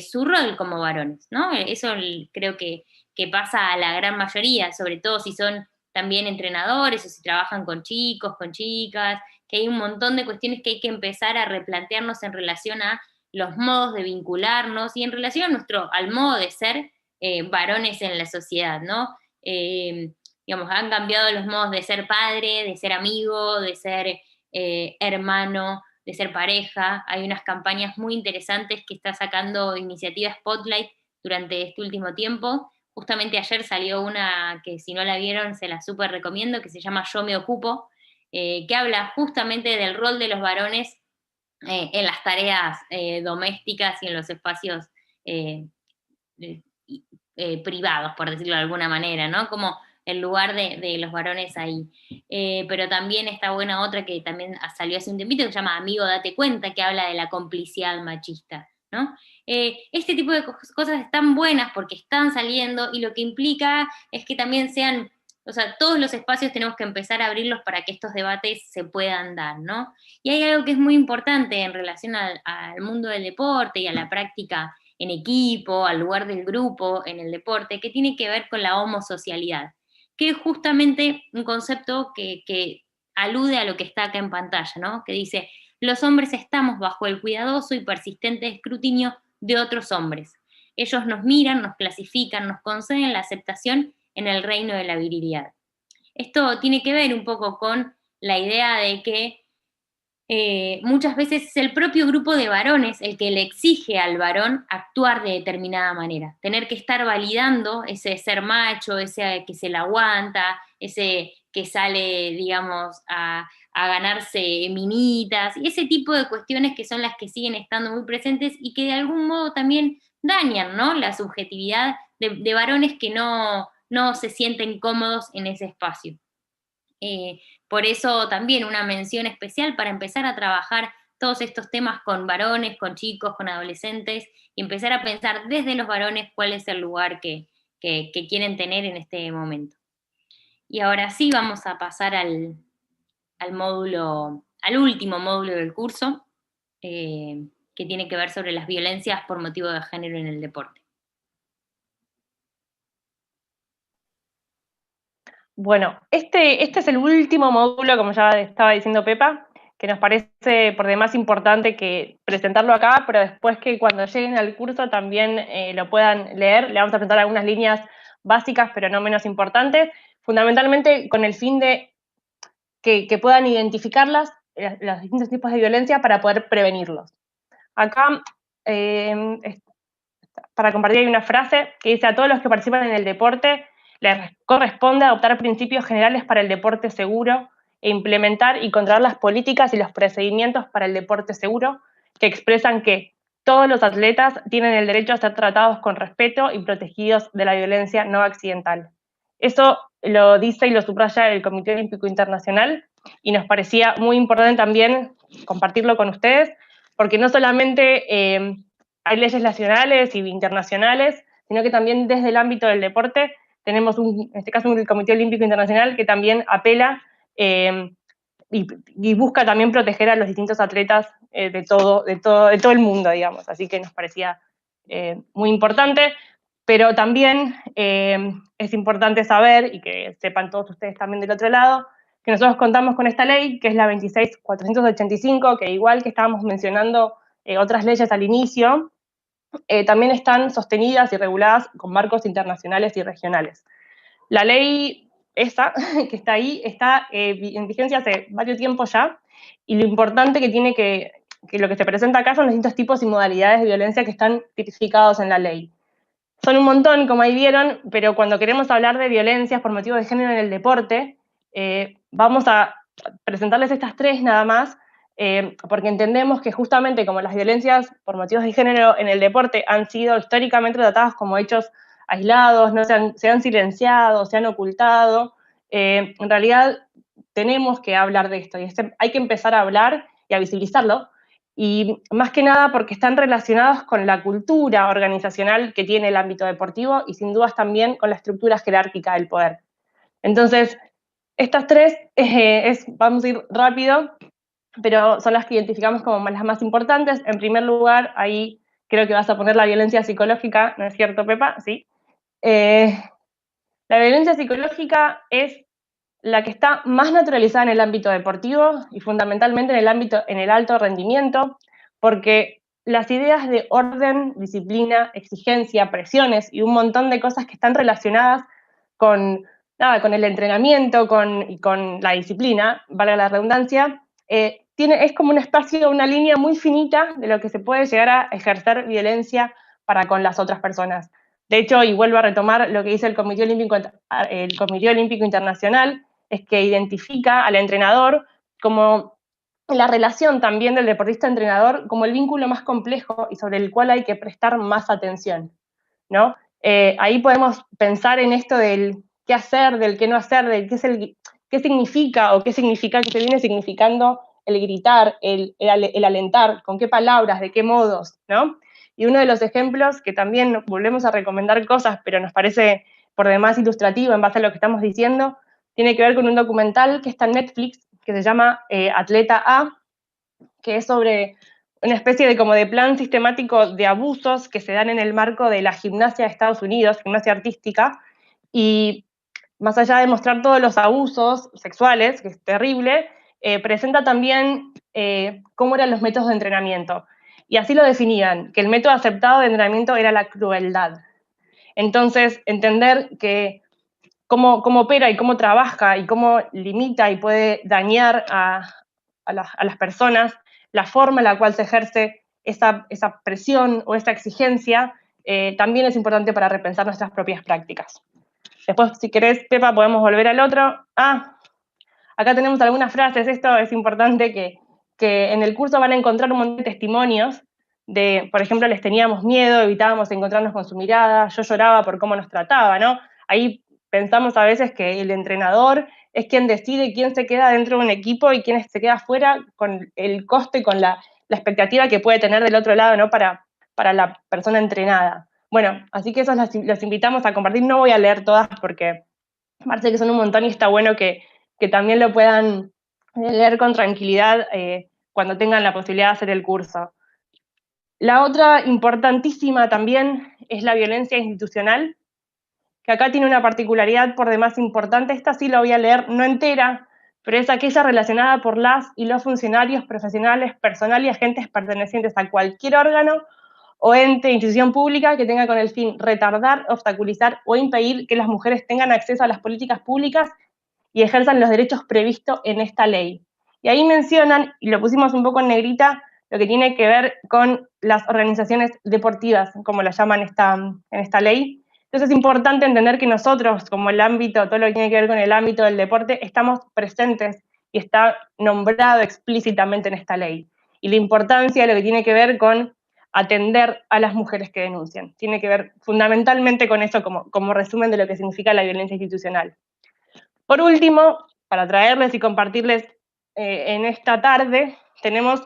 su rol como varones, ¿no? Eso creo que pasa a la gran mayoría, sobre todo si son también entrenadores o si trabajan con chicos, con chicas, que hay un montón de cuestiones que hay que empezar a replantearnos en relación a los modos de vincularnos y en relación al modo de ser varones en la sociedad, ¿no? Digamos, han cambiado los modos de ser padre, de ser amigo, de ser hermano, de ser pareja. Hay unas campañas muy interesantes que está sacando Iniciativa Spotlight durante este último tiempo. Justamente ayer salió una que si no la vieron se la súper recomiendo, que se llama Yo me ocupo, que habla justamente del rol de los varones en las tareas domésticas y en los espacios privados, por decirlo de alguna manera, ¿no? Como el lugar de los varones ahí. Pero también está buena otra que también salió hace un tiempito, que se llama Amigo, date cuenta, que habla de la complicidad machista, ¿no? Este tipo de cosas están buenas porque están saliendo y lo que implica es que también sean, o sea, todos los espacios tenemos que empezar a abrirlos para que estos debates se puedan dar, ¿no? Y hay algo que es muy importante en relación al mundo del deporte y a la práctica en equipo, al lugar del grupo en el deporte, que tiene que ver con la homosocialidad, que es justamente un concepto que alude a lo que está acá en pantalla, ¿no? Que dice, los hombres estamos bajo el cuidadoso y persistente escrutinio de otros hombres. Ellos nos miran, nos clasifican, nos conceden la aceptación en el reino de la virilidad. Esto tiene que ver un poco con la idea de que muchas veces es el propio grupo de varones el que le exige al varón actuar de determinada manera, tener que estar validando ese ser macho, ese que se la aguanta, ese que sale, digamos, a ganarse minitas, y ese tipo de cuestiones que son las que siguen estando muy presentes y que de algún modo también dañan, ¿no?, la subjetividad de varones que no se sienten cómodos en ese espacio. Por eso también una mención especial para empezar a trabajar todos estos temas con varones, con chicos, con adolescentes, y empezar a pensar desde los varones cuál es el lugar que quieren tener en este momento. Y ahora sí vamos a pasar al último módulo del curso, que tiene que ver sobre las violencias por motivo de género en el deporte. Bueno, este es el último módulo, como ya estaba diciendo Pepa, que nos parece por demás importante que presentarlo acá, pero después que cuando lleguen al curso también lo puedan leer. Le vamos a presentar algunas líneas básicas, pero no menos importantes, fundamentalmente con el fin de que puedan identificarlas los distintos tipos de violencia para poder prevenirlos. Acá, para compartir, hay una frase que dice: a todos los que participan en el deporte les corresponde adoptar principios generales para el deporte seguro e implementar y controlar las políticas y los procedimientos para el deporte seguro, que expresan que todos los atletas tienen el derecho a ser tratados con respeto y protegidos de la violencia no accidental. Eso lo dice y lo subraya el Comité Olímpico Internacional, y nos parecía muy importante también compartirlo con ustedes, porque no solamente hay leyes nacionales y internacionales, sino que también desde el ámbito del deporte tenemos, en este caso, un Comité Olímpico Internacional que también apela y busca también proteger a los distintos atletas de todo el mundo, digamos. Así que nos parecía muy importante, pero también es importante saber, y que sepan todos ustedes también del otro lado, que nosotros contamos con esta ley, que es la 26.485, que igual que estábamos mencionando otras leyes al inicio, también están sostenidas y reguladas con marcos internacionales y regionales. La ley esa, que está ahí, está en vigencia hace varios tiempo ya, y lo importante que tiene que lo que se presenta acá son los distintos tipos y modalidades de violencia que están tipificados en la ley. Son un montón, como ahí vieron, pero cuando queremos hablar de violencias por motivos de género en el deporte, vamos a presentarles estas tres nada más, porque entendemos que justamente como las violencias por motivos de género en el deporte han sido históricamente tratadas como hechos aislados, no se han silenciado, se han ocultado, en realidad tenemos que hablar de esto, y hay que empezar a hablar y a visibilizarlo, y más que nada porque están relacionados con la cultura organizacional que tiene el ámbito deportivo y sin dudas también con la estructura jerárquica del poder. Entonces, estas tres, vamos a ir rápido, pero son las que identificamos como las más importantes. En primer lugar, ahí creo que vas a poner la violencia psicológica, ¿no es cierto, Pepa? Sí. La violencia psicológica es la que está más naturalizada en el ámbito deportivo y fundamentalmente en el alto rendimiento, porque las ideas de orden, disciplina, exigencia, presiones y un montón de cosas que están relacionadas con el entrenamiento y con la disciplina, valga la redundancia, es como un espacio, una línea muy finita de lo que se puede llegar a ejercer violencia para con las otras personas. De hecho, y vuelvo a retomar lo que dice el Comité Olímpico Internacional, es que identifica al entrenador como la relación también del deportista-entrenador como el vínculo más complejo y sobre el cual hay que prestar más atención, ¿no? Ahí podemos pensar en esto del qué hacer, del qué no hacer, del qué significa o qué significa, que se viene significando el gritar, el alentar, con qué palabras, de qué modos, ¿no? Y uno de los ejemplos, que también volvemos a recomendar cosas, pero nos parece por demás ilustrativo en base a lo que estamos diciendo, tiene que ver con un documental que está en Netflix, que se llama Atleta A, que es sobre una especie de plan sistemático de abusos que se dan en el marco de la gimnasia de Estados Unidos, gimnasia artística, y más allá de mostrar todos los abusos sexuales, que es terrible, presenta también cómo eran los métodos de entrenamiento. Y así lo definían, que el método aceptado de entrenamiento era la crueldad. Entonces, entender que cómo opera y cómo trabaja y cómo limita y puede dañar a las personas, la forma en la cual se ejerce esa presión o esa exigencia, también es importante para repensar nuestras propias prácticas. Después, si querés, Pepa, podemos volver al otro. Acá tenemos algunas frases. Esto es importante que en el curso van a encontrar un montón de testimonios de, por ejemplo, les teníamos miedo, evitábamos encontrarnos con su mirada, yo lloraba por cómo nos trataba, ¿no? Ahí pensamos a veces que el entrenador es quien decide quién se queda dentro de un equipo y quién se queda fuera, con el coste, con la expectativa que puede tener del otro lado, ¿no? Para la persona entrenada. Bueno, así que esos los invitamos a compartir. No voy a leer todas porque parece que son un montón y está bueno que también lo puedan leer con tranquilidad cuando tengan la posibilidad de hacer el curso. La otra importantísima también es la violencia institucional, que acá tiene una particularidad por demás importante. Esta sí la voy a leer, no entera, pero es aquella relacionada por las y los funcionarios profesionales, personal y agentes pertenecientes a cualquier órgano o ente, institución pública que tenga con el fin retardar, obstaculizar o impedir que las mujeres tengan acceso a las políticas públicas y ejerzan los derechos previstos en esta ley. Y ahí mencionan, y lo pusimos un poco en negrita, lo que tiene que ver con las organizaciones deportivas, como la llaman en esta ley. Entonces es importante entender que nosotros, como el ámbito, todo lo que tiene que ver con el ámbito del deporte, estamos presentes y está nombrado explícitamente en esta ley. Y la importancia de lo que tiene que ver con atender a las mujeres que denuncian. Tiene que ver fundamentalmente con eso como resumen de lo que significa la violencia institucional. Por último, para traerles y compartirles en esta tarde, tenemos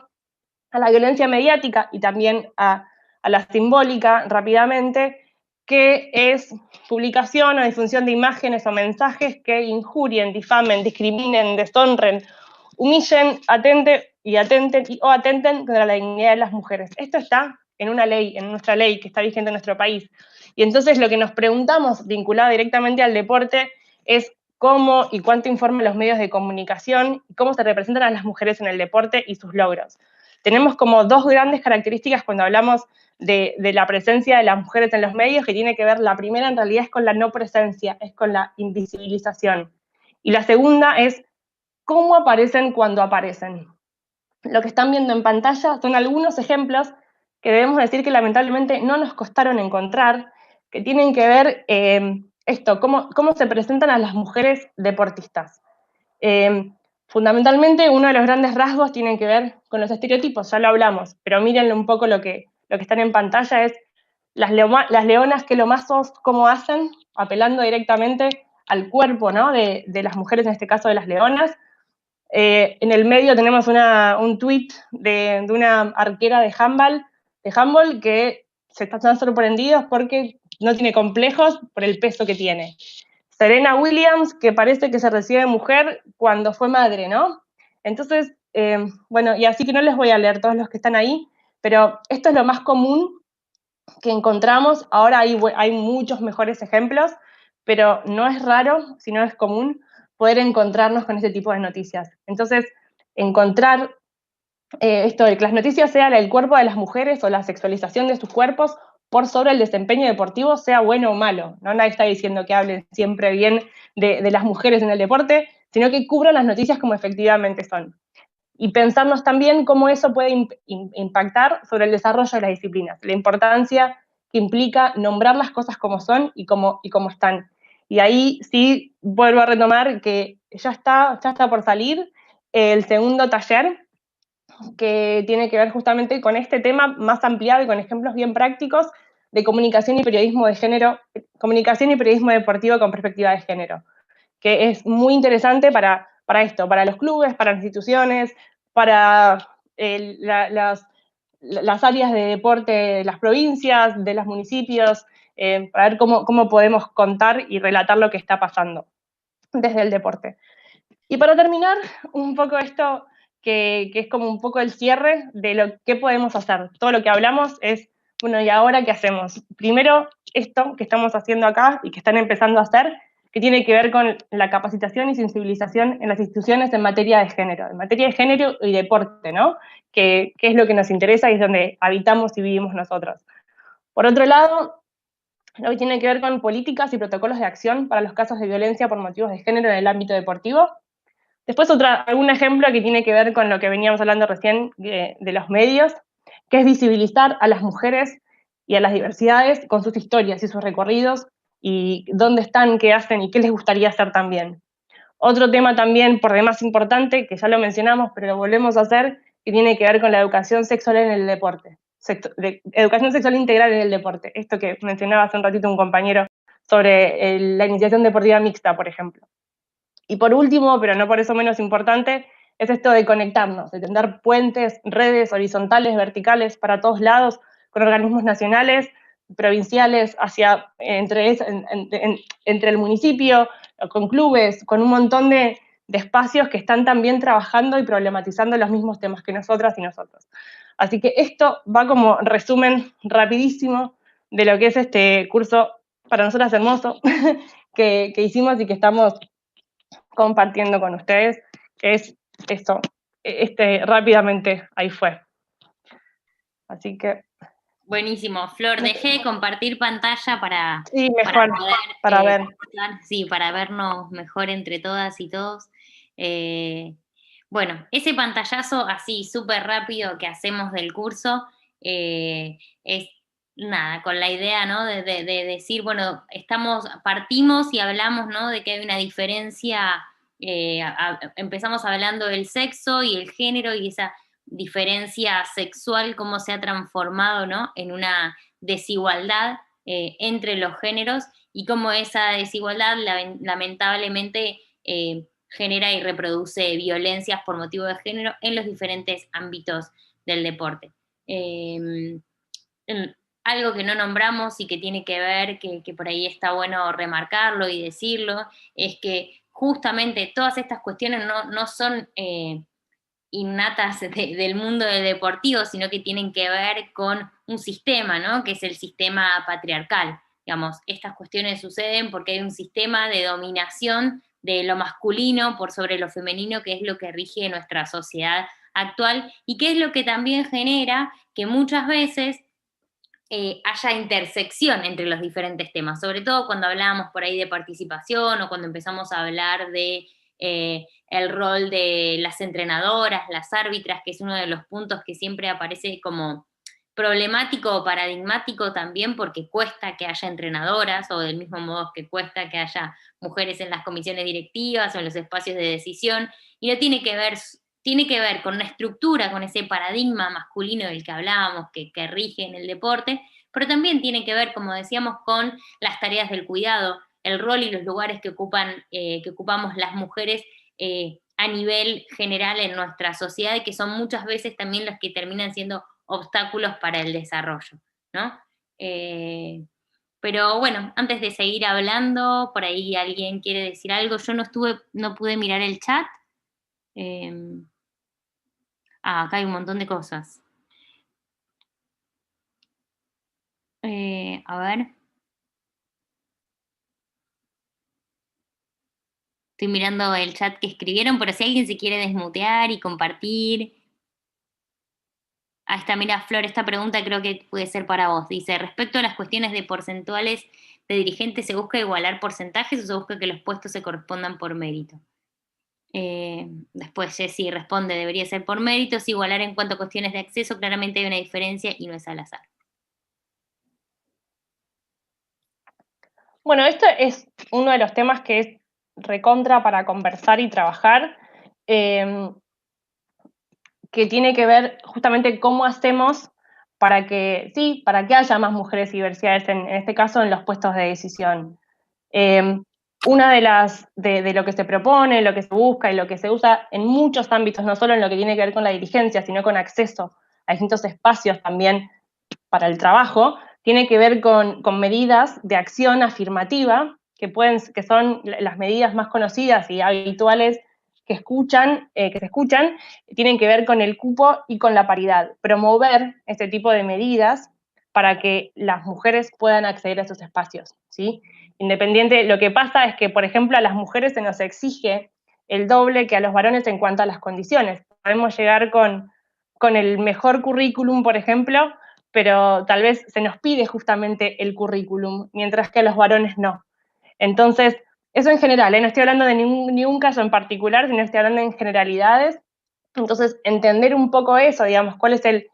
a la violencia mediática y también a la simbólica rápidamente, que es publicación o difusión de imágenes o mensajes que injurien, difamen, discriminen, deshonren, humillen, atenten contra la dignidad de las mujeres. Esto está en una ley, en nuestra ley que está vigente en nuestro país. Y entonces lo que nos preguntamos, vinculado directamente al deporte, es cómo y cuánto informan los medios de comunicación y cómo se representan a las mujeres en el deporte y sus logros. Tenemos como dos grandes características cuando hablamos de la presencia de las mujeres en los medios, que tiene que ver, la primera en realidad es con la no presencia, es con la invisibilización. Y la segunda es cómo aparecen cuando aparecen. Lo que están viendo en pantalla son algunos ejemplos que debemos decir que lamentablemente no nos costaron encontrar, que tienen que ver cómo se presentan a las mujeres deportistas. Fundamentalmente, uno de los grandes rasgos tiene que ver con los estereotipos, ya lo hablamos, pero mírenlo un poco lo que están en pantalla es las leonas que lo más cómo hacen, apelando directamente al cuerpo, ¿no? de las mujeres, en este caso de las leonas. En el medio tenemos un tuit de una arquera de handball que se están sorprendidos porque no tiene complejos por el peso que tiene. Serena Williams, que parece que se recibe mujer cuando fue madre, ¿no? Entonces, bueno, y así que no les voy a leer todos los que están ahí, pero esto es lo más común que encontramos. Ahora hay muchos mejores ejemplos, pero no es raro, sino es común poder encontrarnos con ese tipo de noticias. Entonces, encontrar esto de que las noticias sean el cuerpo de las mujeres o la sexualización de sus cuerpos por sobre el desempeño deportivo, sea bueno o malo, ¿no? Nadie está diciendo que hablen siempre bien de las mujeres en el deporte, sino que cubran las noticias como efectivamente son. Y pensarnos también cómo eso puede impactar sobre el desarrollo de las disciplinas, la importancia que implica nombrar las cosas como son y como están. Y ahí sí vuelvo a retomar que ya está por salir el segundo taller, que tiene que ver justamente con este tema más ampliado y con ejemplos bien prácticos de comunicación y periodismo de género, comunicación y periodismo deportivo con perspectiva de género, que es muy interesante para esto, para los clubes, para las instituciones, para las áreas de deporte de las provincias, de los municipios, para ver cómo podemos contar y relatar lo que está pasando desde el deporte. Y para terminar, un poco esto que es como un poco el cierre de lo que podemos hacer. Todo lo que hablamos es, bueno, ¿y ahora qué hacemos? Primero, esto que estamos haciendo acá y que están empezando a hacer, que tiene que ver con la capacitación y sensibilización en las instituciones en materia de género y deporte, ¿no? Que es lo que nos interesa y es donde habitamos y vivimos nosotros. Por otro lado, lo que tiene que ver con políticas y protocolos de acción para los casos de violencia por motivos de género en el ámbito deportivo. Después algún ejemplo que tiene que ver con lo que veníamos hablando recién de los medios, que es visibilizar a las mujeres y a las diversidades con sus historias y sus recorridos, y dónde están, qué hacen y qué les gustaría hacer también. Otro tema también por demás importante, que ya lo mencionamos, pero lo volvemos a hacer, que tiene que ver con la educación sexual en el deporte. Educación sexual integral en el deporte. Esto que mencionaba hace un ratito un compañero sobre la iniciación deportiva mixta, por ejemplo. Y por último, pero no por eso menos importante, es esto de conectarnos, de tender puentes, redes horizontales, verticales, para todos lados, con organismos nacionales, provinciales, entre el municipio, con clubes, con un montón de espacios que están también trabajando y problematizando los mismos temas que nosotras y nosotros. Así que esto va como resumen rapidísimo de lo que es este curso, para nosotras hermoso, que hicimos y que estamos compartiendo con ustedes, que es esto, rápidamente ahí fue. Así que... Buenísimo. Flor, dejé de compartir pantalla para, sí, mejor, para ver. Sí, para vernos mejor entre todas y todos. bueno, ese pantallazo así súper rápido que hacemos del curso es nada, con la idea, ¿no? De decir, bueno, partimos y hablamos, ¿no? De que hay una diferencia, empezamos hablando del sexo y el género y esa diferencia sexual, cómo se ha transformado, ¿no? En una desigualdad entre los géneros y cómo esa desigualdad lamentablemente genera y reproduce violencias por motivo de género en los diferentes ámbitos del deporte. Algo que no nombramos y que tiene que ver, que por ahí está bueno remarcarlo y decirlo, es que justamente todas estas cuestiones no son innatas del mundo del deportivo, sino que tienen que ver con un sistema, ¿no? Que es el sistema patriarcal. Digamos, estas cuestiones suceden porque hay un sistema de dominación de lo masculino por sobre lo femenino, que es lo que rige nuestra sociedad actual y que es lo que también genera que muchas veces haya intersección entre los diferentes temas, sobre todo cuando hablábamos por ahí de participación o cuando empezamos a hablar de el rol de las entrenadoras, las árbitras, que es uno de los puntos que siempre aparece como problemático o paradigmático también porque cuesta que haya entrenadoras o del mismo modo que cuesta que haya mujeres en las comisiones directivas o en los espacios de decisión y no tiene que ver con una estructura, con ese paradigma masculino del que hablábamos, que rige en el deporte, pero también tiene que ver, como decíamos, con las tareas del cuidado, el rol y los lugares que ocupamos las mujeres a nivel general en nuestra sociedad y que son muchas veces también los que terminan siendo obstáculos para el desarrollo, ¿no? Pero bueno, antes de seguir hablando, por ahí alguien quiere decir algo, yo no pude mirar el chat. Acá hay un montón de cosas. A ver. Estoy mirando el chat que escribieron, pero si alguien se quiere desmutear y compartir. Ahí está, mira, Flor, esta pregunta creo que puede ser para vos. Dice, respecto a las cuestiones de porcentuales de dirigentes, ¿se busca igualar porcentajes o se busca que los puestos se correspondan por mérito? Después Jessy responde, debería ser por méritos, igualar en cuanto a cuestiones de acceso, claramente hay una diferencia y no es al azar. Bueno, esto es uno de los temas que es recontra para conversar y trabajar, que tiene que ver justamente cómo hacemos para que haya más mujeres y diversidades, en este caso en los puestos de decisión. Una de lo que se propone, lo que se busca y lo que se usa en muchos ámbitos, no solo en lo que tiene que ver con la dirigencia, sino con acceso a distintos espacios también para el trabajo, tiene que ver con medidas de acción afirmativa, que son las medidas más conocidas y habituales que se escuchan, tienen que ver con el cupo y con la paridad. Promover este tipo de medidas para que las mujeres puedan acceder a esos espacios, ¿sí? Independiente, lo que pasa es que, por ejemplo, a las mujeres se nos exige el doble que a los varones en cuanto a las condiciones. Podemos llegar con el mejor currículum, por ejemplo, pero tal vez se nos pide justamente el currículum, mientras que a los varones no. Entonces, eso en general, no estoy hablando de ningún caso en particular, sino estoy hablando en generalidades. Entonces, entender un poco eso, digamos, cuál es el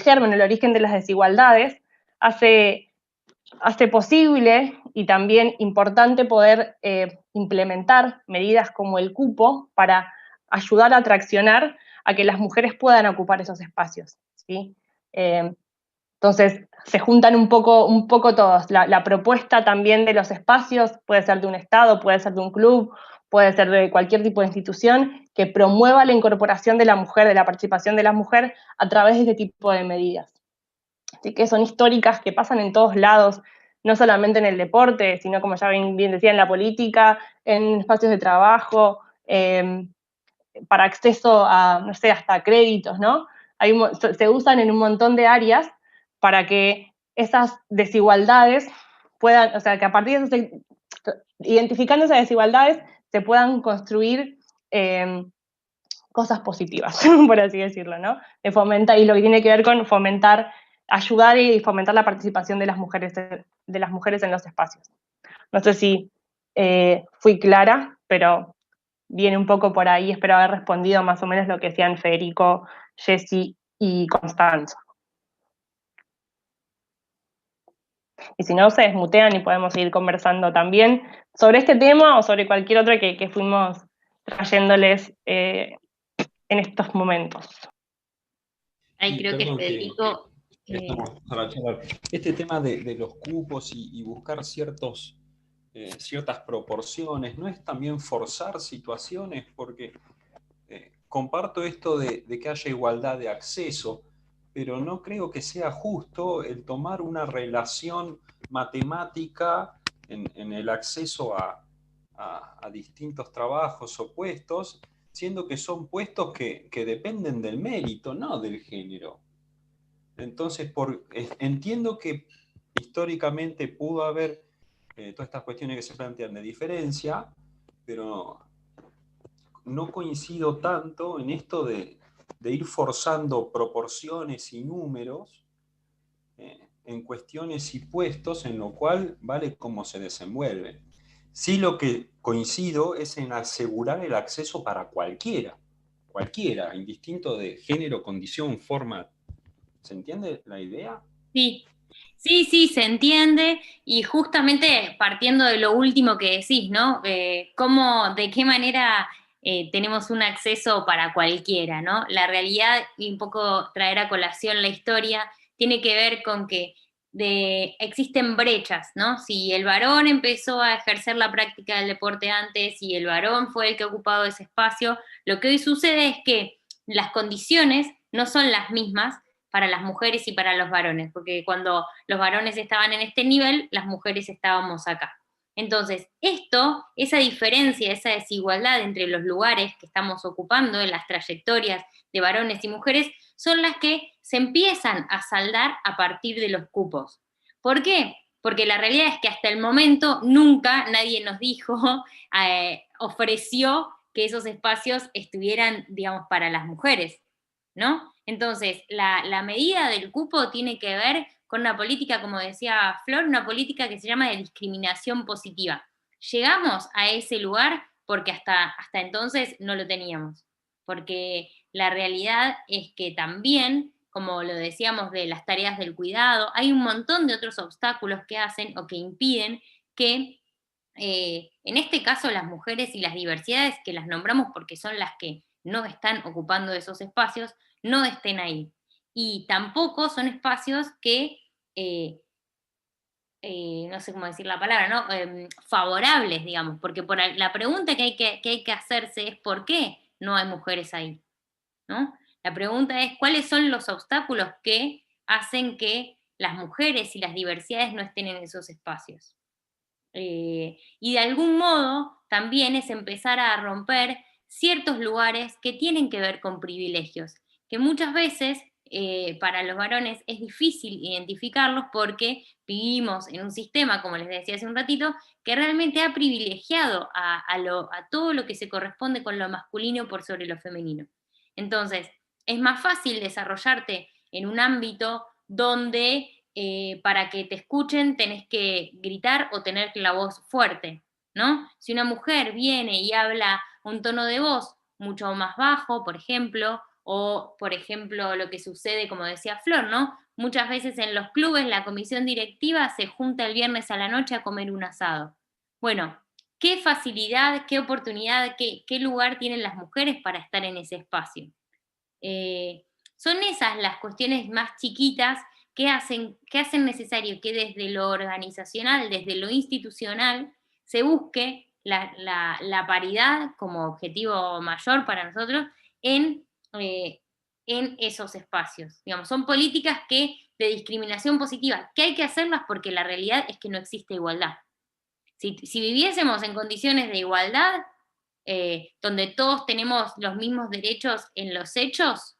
germen, el origen de las desigualdades, hace posible y también importante poder implementar medidas como el cupo para ayudar a traccionar a que las mujeres puedan ocupar esos espacios, ¿sí? Entonces, se juntan un poco todos. La propuesta también de los espacios puede ser de un Estado, puede ser de un club, puede ser de cualquier tipo de institución que promueva la incorporación de la mujer, de la participación de la mujer a través de este tipo de medidas. Así que son históricas que pasan en todos lados, no solamente en el deporte, sino, como ya bien decía, en la política, en espacios de trabajo, para acceso a, no sé, hasta créditos, ¿no? Se usan en un montón de áreas para que esas desigualdades puedan, o sea, que a partir de identificando esas desigualdades se puedan construir cosas positivas, por así decirlo, ¿no? Y lo que tiene que ver con fomentar, ayudar y fomentar la participación de las mujeres en los espacios. No sé si fui clara, pero viene un poco por ahí. Espero haber respondido más o menos lo que decían Federico, Jessy y Constanza. Y si no, se desmutean y podemos seguir conversando también sobre este tema o sobre cualquier otro que fuimos trayéndoles en estos momentos. Ahí creo que Perdón Federico... estamos para charlar. Este tema de los cupos y buscar ciertas proporciones, ¿no es también forzar situaciones? Porque comparto esto de que haya igualdad de acceso, pero no creo que sea justo el tomar una relación matemática en el acceso a distintos trabajos o puestos, siendo que son puestos que dependen del mérito, no del género. Entonces, entiendo que históricamente pudo haber todas estas cuestiones que se plantean de diferencia, pero no coincido tanto en esto de ir forzando proporciones y números en cuestiones y puestos, en lo cual vale cómo se desenvuelve. Sí, lo que coincido es en asegurar el acceso para cualquiera, indistinto de género, condición, forma. ¿Se entiende la idea? Sí, se entiende, y justamente partiendo de lo último que decís, ¿no? De qué manera tenemos un acceso para cualquiera, ¿no? La realidad, y un poco traer a colación la historia, tiene que ver con que existen brechas, ¿no? Si el varón empezó a ejercer la práctica del deporte antes y el varón fue el que ha ocupado ese espacio, lo que hoy sucede es que las condiciones no son las mismas para las mujeres y para los varones, porque cuando los varones estaban en este nivel, las mujeres estábamos acá. Entonces, esa diferencia, esa desigualdad entre los lugares que estamos ocupando en las trayectorias de varones y mujeres, son las que se empiezan a saldar a partir de los cupos. ¿Por qué? Porque la realidad es que hasta el momento nunca nadie nos dijo, ofreció que esos espacios estuvieran, digamos, para las mujeres, ¿no? Entonces, la medida del cupo tiene que ver con una política, como decía Flor, una política que se llama de discriminación positiva. Llegamos a ese lugar porque hasta entonces no lo teníamos, porque la realidad es que también, como lo decíamos de las tareas del cuidado, hay un montón de otros obstáculos que hacen o que impiden que, en este caso, las mujeres y las diversidades, que las nombramos porque son las que no están ocupando esos espacios, no estén ahí. Y tampoco son espacios que, no sé cómo decir la palabra, ¿no? Favorables, digamos, porque la pregunta que hay que hacerse es ¿por qué no hay mujeres ahí? ¿No? La pregunta es ¿cuáles son los obstáculos que hacen que las mujeres y las diversidades no estén en esos espacios? Y de algún modo también es empezar a romper ciertos lugares que tienen que ver con privilegios, que muchas veces para los varones es difícil identificarlos porque vivimos en un sistema, como les decía hace un ratito, que realmente ha privilegiado a todo lo que se corresponde con lo masculino por sobre lo femenino. Entonces, es más fácil desarrollarte en un ámbito donde para que te escuchen tenés que gritar o tener la voz fuerte, ¿no? Si una mujer viene y habla un tono de voz mucho más bajo, por ejemplo, o por ejemplo lo que sucede, como decía Flor, ¿no? Muchas veces en los clubes la comisión directiva se junta el viernes a la noche a comer un asado. Bueno, qué facilidad, qué oportunidad, qué lugar tienen las mujeres para estar en ese espacio. Son esas las cuestiones más chiquitas que hacen necesario que desde lo organizacional, desde lo institucional, se busque la paridad como objetivo mayor para nosotros en esos espacios. Digamos, son políticas de discriminación positiva, que hay que hacerlas porque la realidad es que no existe igualdad. Si viviésemos en condiciones de igualdad, donde todos tenemos los mismos derechos en los hechos,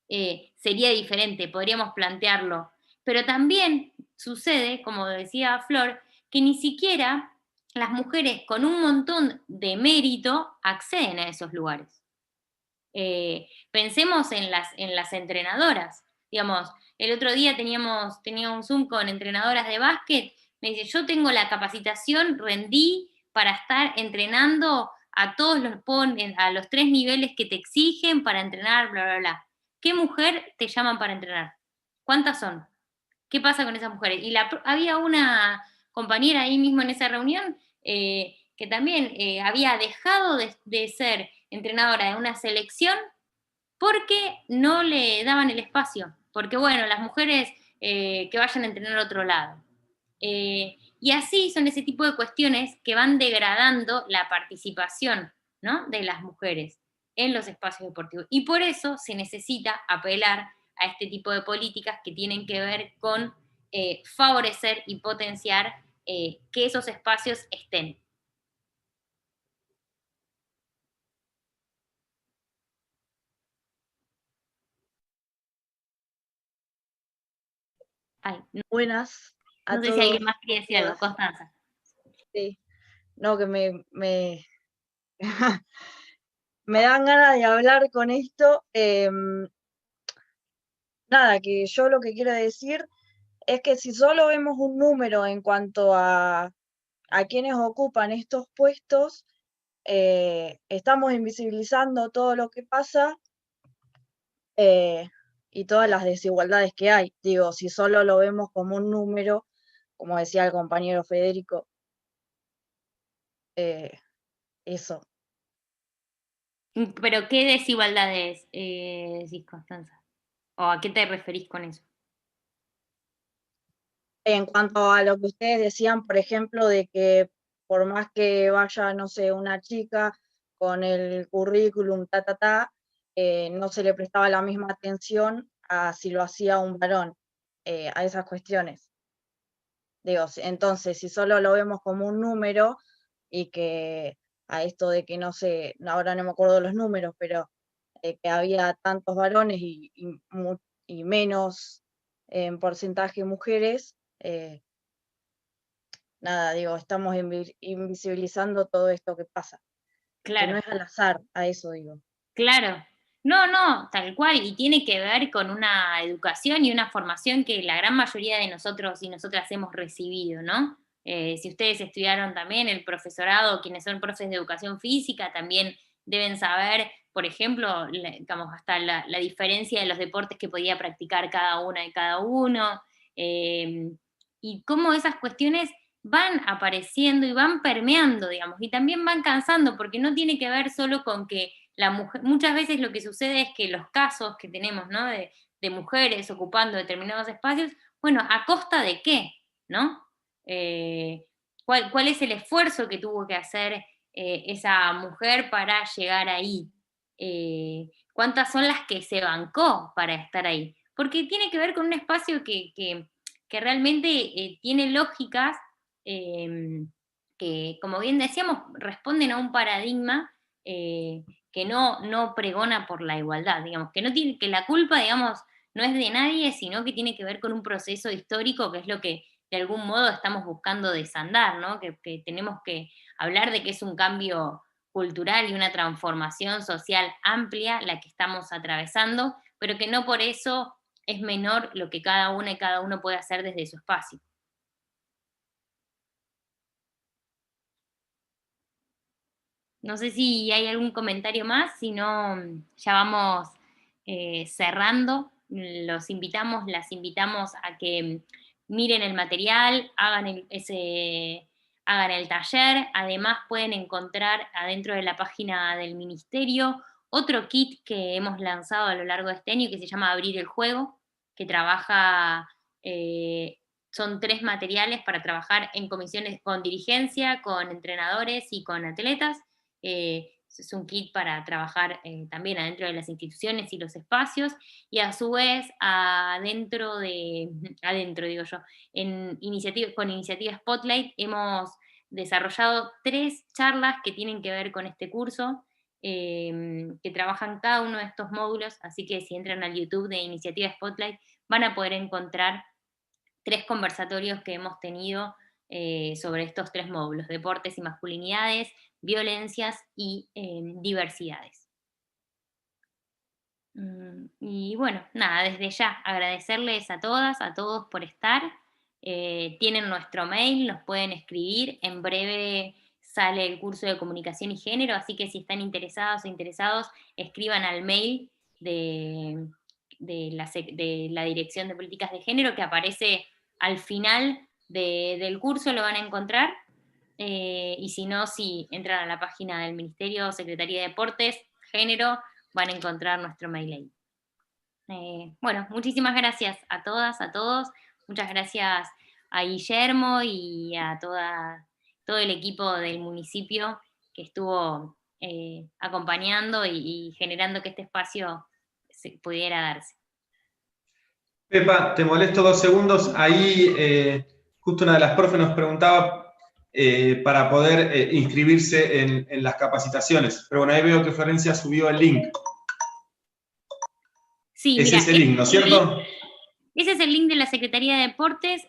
sería diferente, podríamos plantearlo. Pero también sucede, como decía Flor, que ni siquiera las mujeres con un montón de mérito acceden a esos lugares. Pensemos en las entrenadoras. Digamos, el otro día tenía un Zoom con entrenadoras de básquet. Me dice, yo tengo la capacitación, rendí para estar entrenando a todos los ponen a los 3 niveles que te exigen para entrenar, bla, bla, bla. ¿Qué mujer te llaman para entrenar? ¿Cuántas son? ¿Qué pasa con esas mujeres? Y había una compañera ahí mismo en esa reunión que también había dejado de ser entrenadora de una selección porque no le daban el espacio. Porque bueno, las mujeres que vayan a entrenar a otro lado. Y así son ese tipo de cuestiones que van degradando la participación, ¿no?, de las mujeres en los espacios deportivos. Y por eso se necesita apelar a este tipo de políticas que tienen que ver con favorecer y potenciar que esos espacios estén. Ay, Buenas a no sé si todos. alguien más quería decir algo, Constanza. Sí. No, que me me dan ganas de hablar con esto. Nada, que yo lo que quiero decir es que si solo vemos un número en cuanto a quienes ocupan estos puestos, estamos invisibilizando todo lo que pasa y todas las desigualdades que hay. Digo, si solo lo vemos como un número, como decía el compañero Federico, eso. Pero ¿qué desigualdades decís, Constanza? ¿O a qué te referís con eso? En cuanto a lo que ustedes decían, por ejemplo, de que por más que vaya, no sé, una chica con el currículum, no se le prestaba la misma atención a si lo hacía un varón, a esas cuestiones. Digo, entonces, si solo lo vemos como un número y que a esto de que no sé, ahora no me acuerdo los números, pero que había tantos varones y menos en porcentaje mujeres, nada, digo, estamos invisibilizando todo esto que pasa, que no Claro, es al azar, a eso digo. claro. No, tal cual. Y tiene que ver con una educación y una formación que la gran mayoría de nosotros y nosotras hemos recibido, ¿no? Si ustedes estudiaron también el profesorado, quienes son profes de educación física, también deben saber, por ejemplo, digamos, hasta la diferencia de los deportes que podía practicar cada una y cada uno, y cómo esas cuestiones van apareciendo y van permeando, digamos, y también van cansando, porque no tiene que ver solo con que la mujer, muchas veces lo que sucede es que los casos que tenemos, ¿no?, de mujeres ocupando determinados espacios, bueno, ¿a costa de qué? ¿No? ¿Cuál es el esfuerzo que tuvo que hacer esa mujer para llegar ahí? ¿Cuántas son las que se bancó para estar ahí? Porque tiene que ver con un espacio que realmente tiene lógicas que, como bien decíamos, responden a un paradigma que no pregona por la igualdad, digamos, que no tiene, que la culpa, digamos, no es de nadie, sino que tiene que ver con un proceso histórico que es lo que de algún modo estamos buscando desandar, ¿no? Que tenemos que hablar de que es un cambio cultural y una transformación social amplia la que estamos atravesando, pero que no por eso es menor lo que cada una y cada uno puede hacer desde su espacio. No sé si hay algún comentario más, si no, ya vamos cerrando. Los invitamos, las invitamos a que miren el material, hagan el taller. Además pueden encontrar adentro de la página del ministerio otro kit que hemos lanzado a lo largo de este año que se llama Abrir el Juego, que trabaja, son 3 materiales para trabajar en comisiones con dirigencia, con entrenadores y con atletas. Es un kit para trabajar también adentro de las instituciones y los espacios, y a su vez adentro digo yo, con iniciativa Spotlight hemos desarrollado 3 charlas que tienen que ver con este curso, que trabajan cada uno de estos módulos, así que si entran al YouTube de Iniciativa Spotlight van a poder encontrar 3 conversatorios que hemos tenido sobre estos 3 módulos: deportes y masculinidades, violencias y diversidades. Y bueno, nada, desde ya agradecerles a todas, a todos por estar. Tienen nuestro mail, nos pueden escribir. En breve sale el curso de comunicación y género, así que si están interesados o interesados, escriban al mail de la Dirección de Políticas de Género, que aparece al final del curso, lo van a encontrar, y si no, si entran a la página del Ministerio, Secretaría de Deportes, Género, van a encontrar nuestro mail ahí. Bueno, muchísimas gracias a todas, a todos, muchas gracias a Guillermo y a todo el equipo del municipio que estuvo acompañando y generando que este espacio pudiera darse. Pepa, te molesto 2 segundos. Ahí justo una de las profes nos preguntaba para poder inscribirse en las capacitaciones. Pero bueno, ahí veo que Florencia subió el link. Sí, ese mira, es el link, ¿no es cierto? Ese es el link de la Secretaría de Deportes.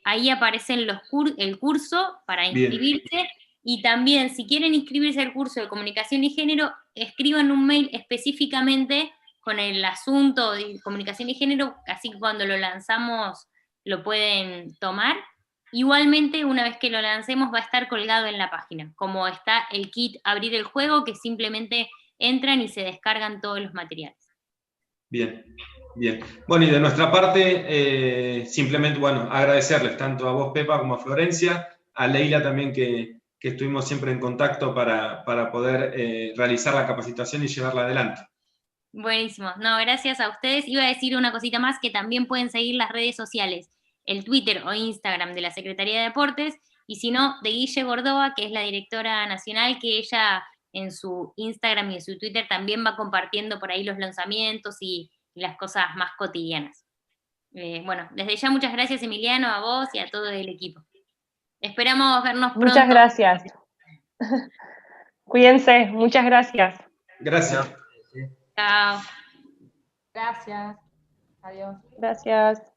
Ahí aparecen el curso para inscribirse. Bien. Y también, si quieren inscribirse al curso de Comunicación y Género, escriban un mail específicamente con el asunto de Comunicación y Género, así que cuando lo lanzamos lo pueden tomar. Igualmente, una vez que lo lancemos, va a estar colgado en la página, como está el kit Abrir el Juego, que simplemente entran y se descargan todos los materiales. Bien, bien. Bueno, y de nuestra parte, simplemente, bueno, agradecerles tanto a vos, Pepa, como a Florencia, a Leila también, que estuvimos siempre en contacto para poder realizar la capacitación y llevarla adelante. Buenísimo. No, gracias a ustedes. Iba a decir una cosita más, que también pueden seguir las redes sociales, el Twitter o Instagram de la Secretaría de Deportes, y si no, de Guille Gordoa, que es la directora nacional, que ella en su Instagram y en su Twitter también va compartiendo por ahí los lanzamientos y las cosas más cotidianas. Bueno, desde ya muchas gracias, Emiliano, a vos y a todo el equipo. Esperamos vernos pronto. Muchas gracias. Cuídense, muchas gracias. Gracias. Chao. Gracias. Adiós. Gracias.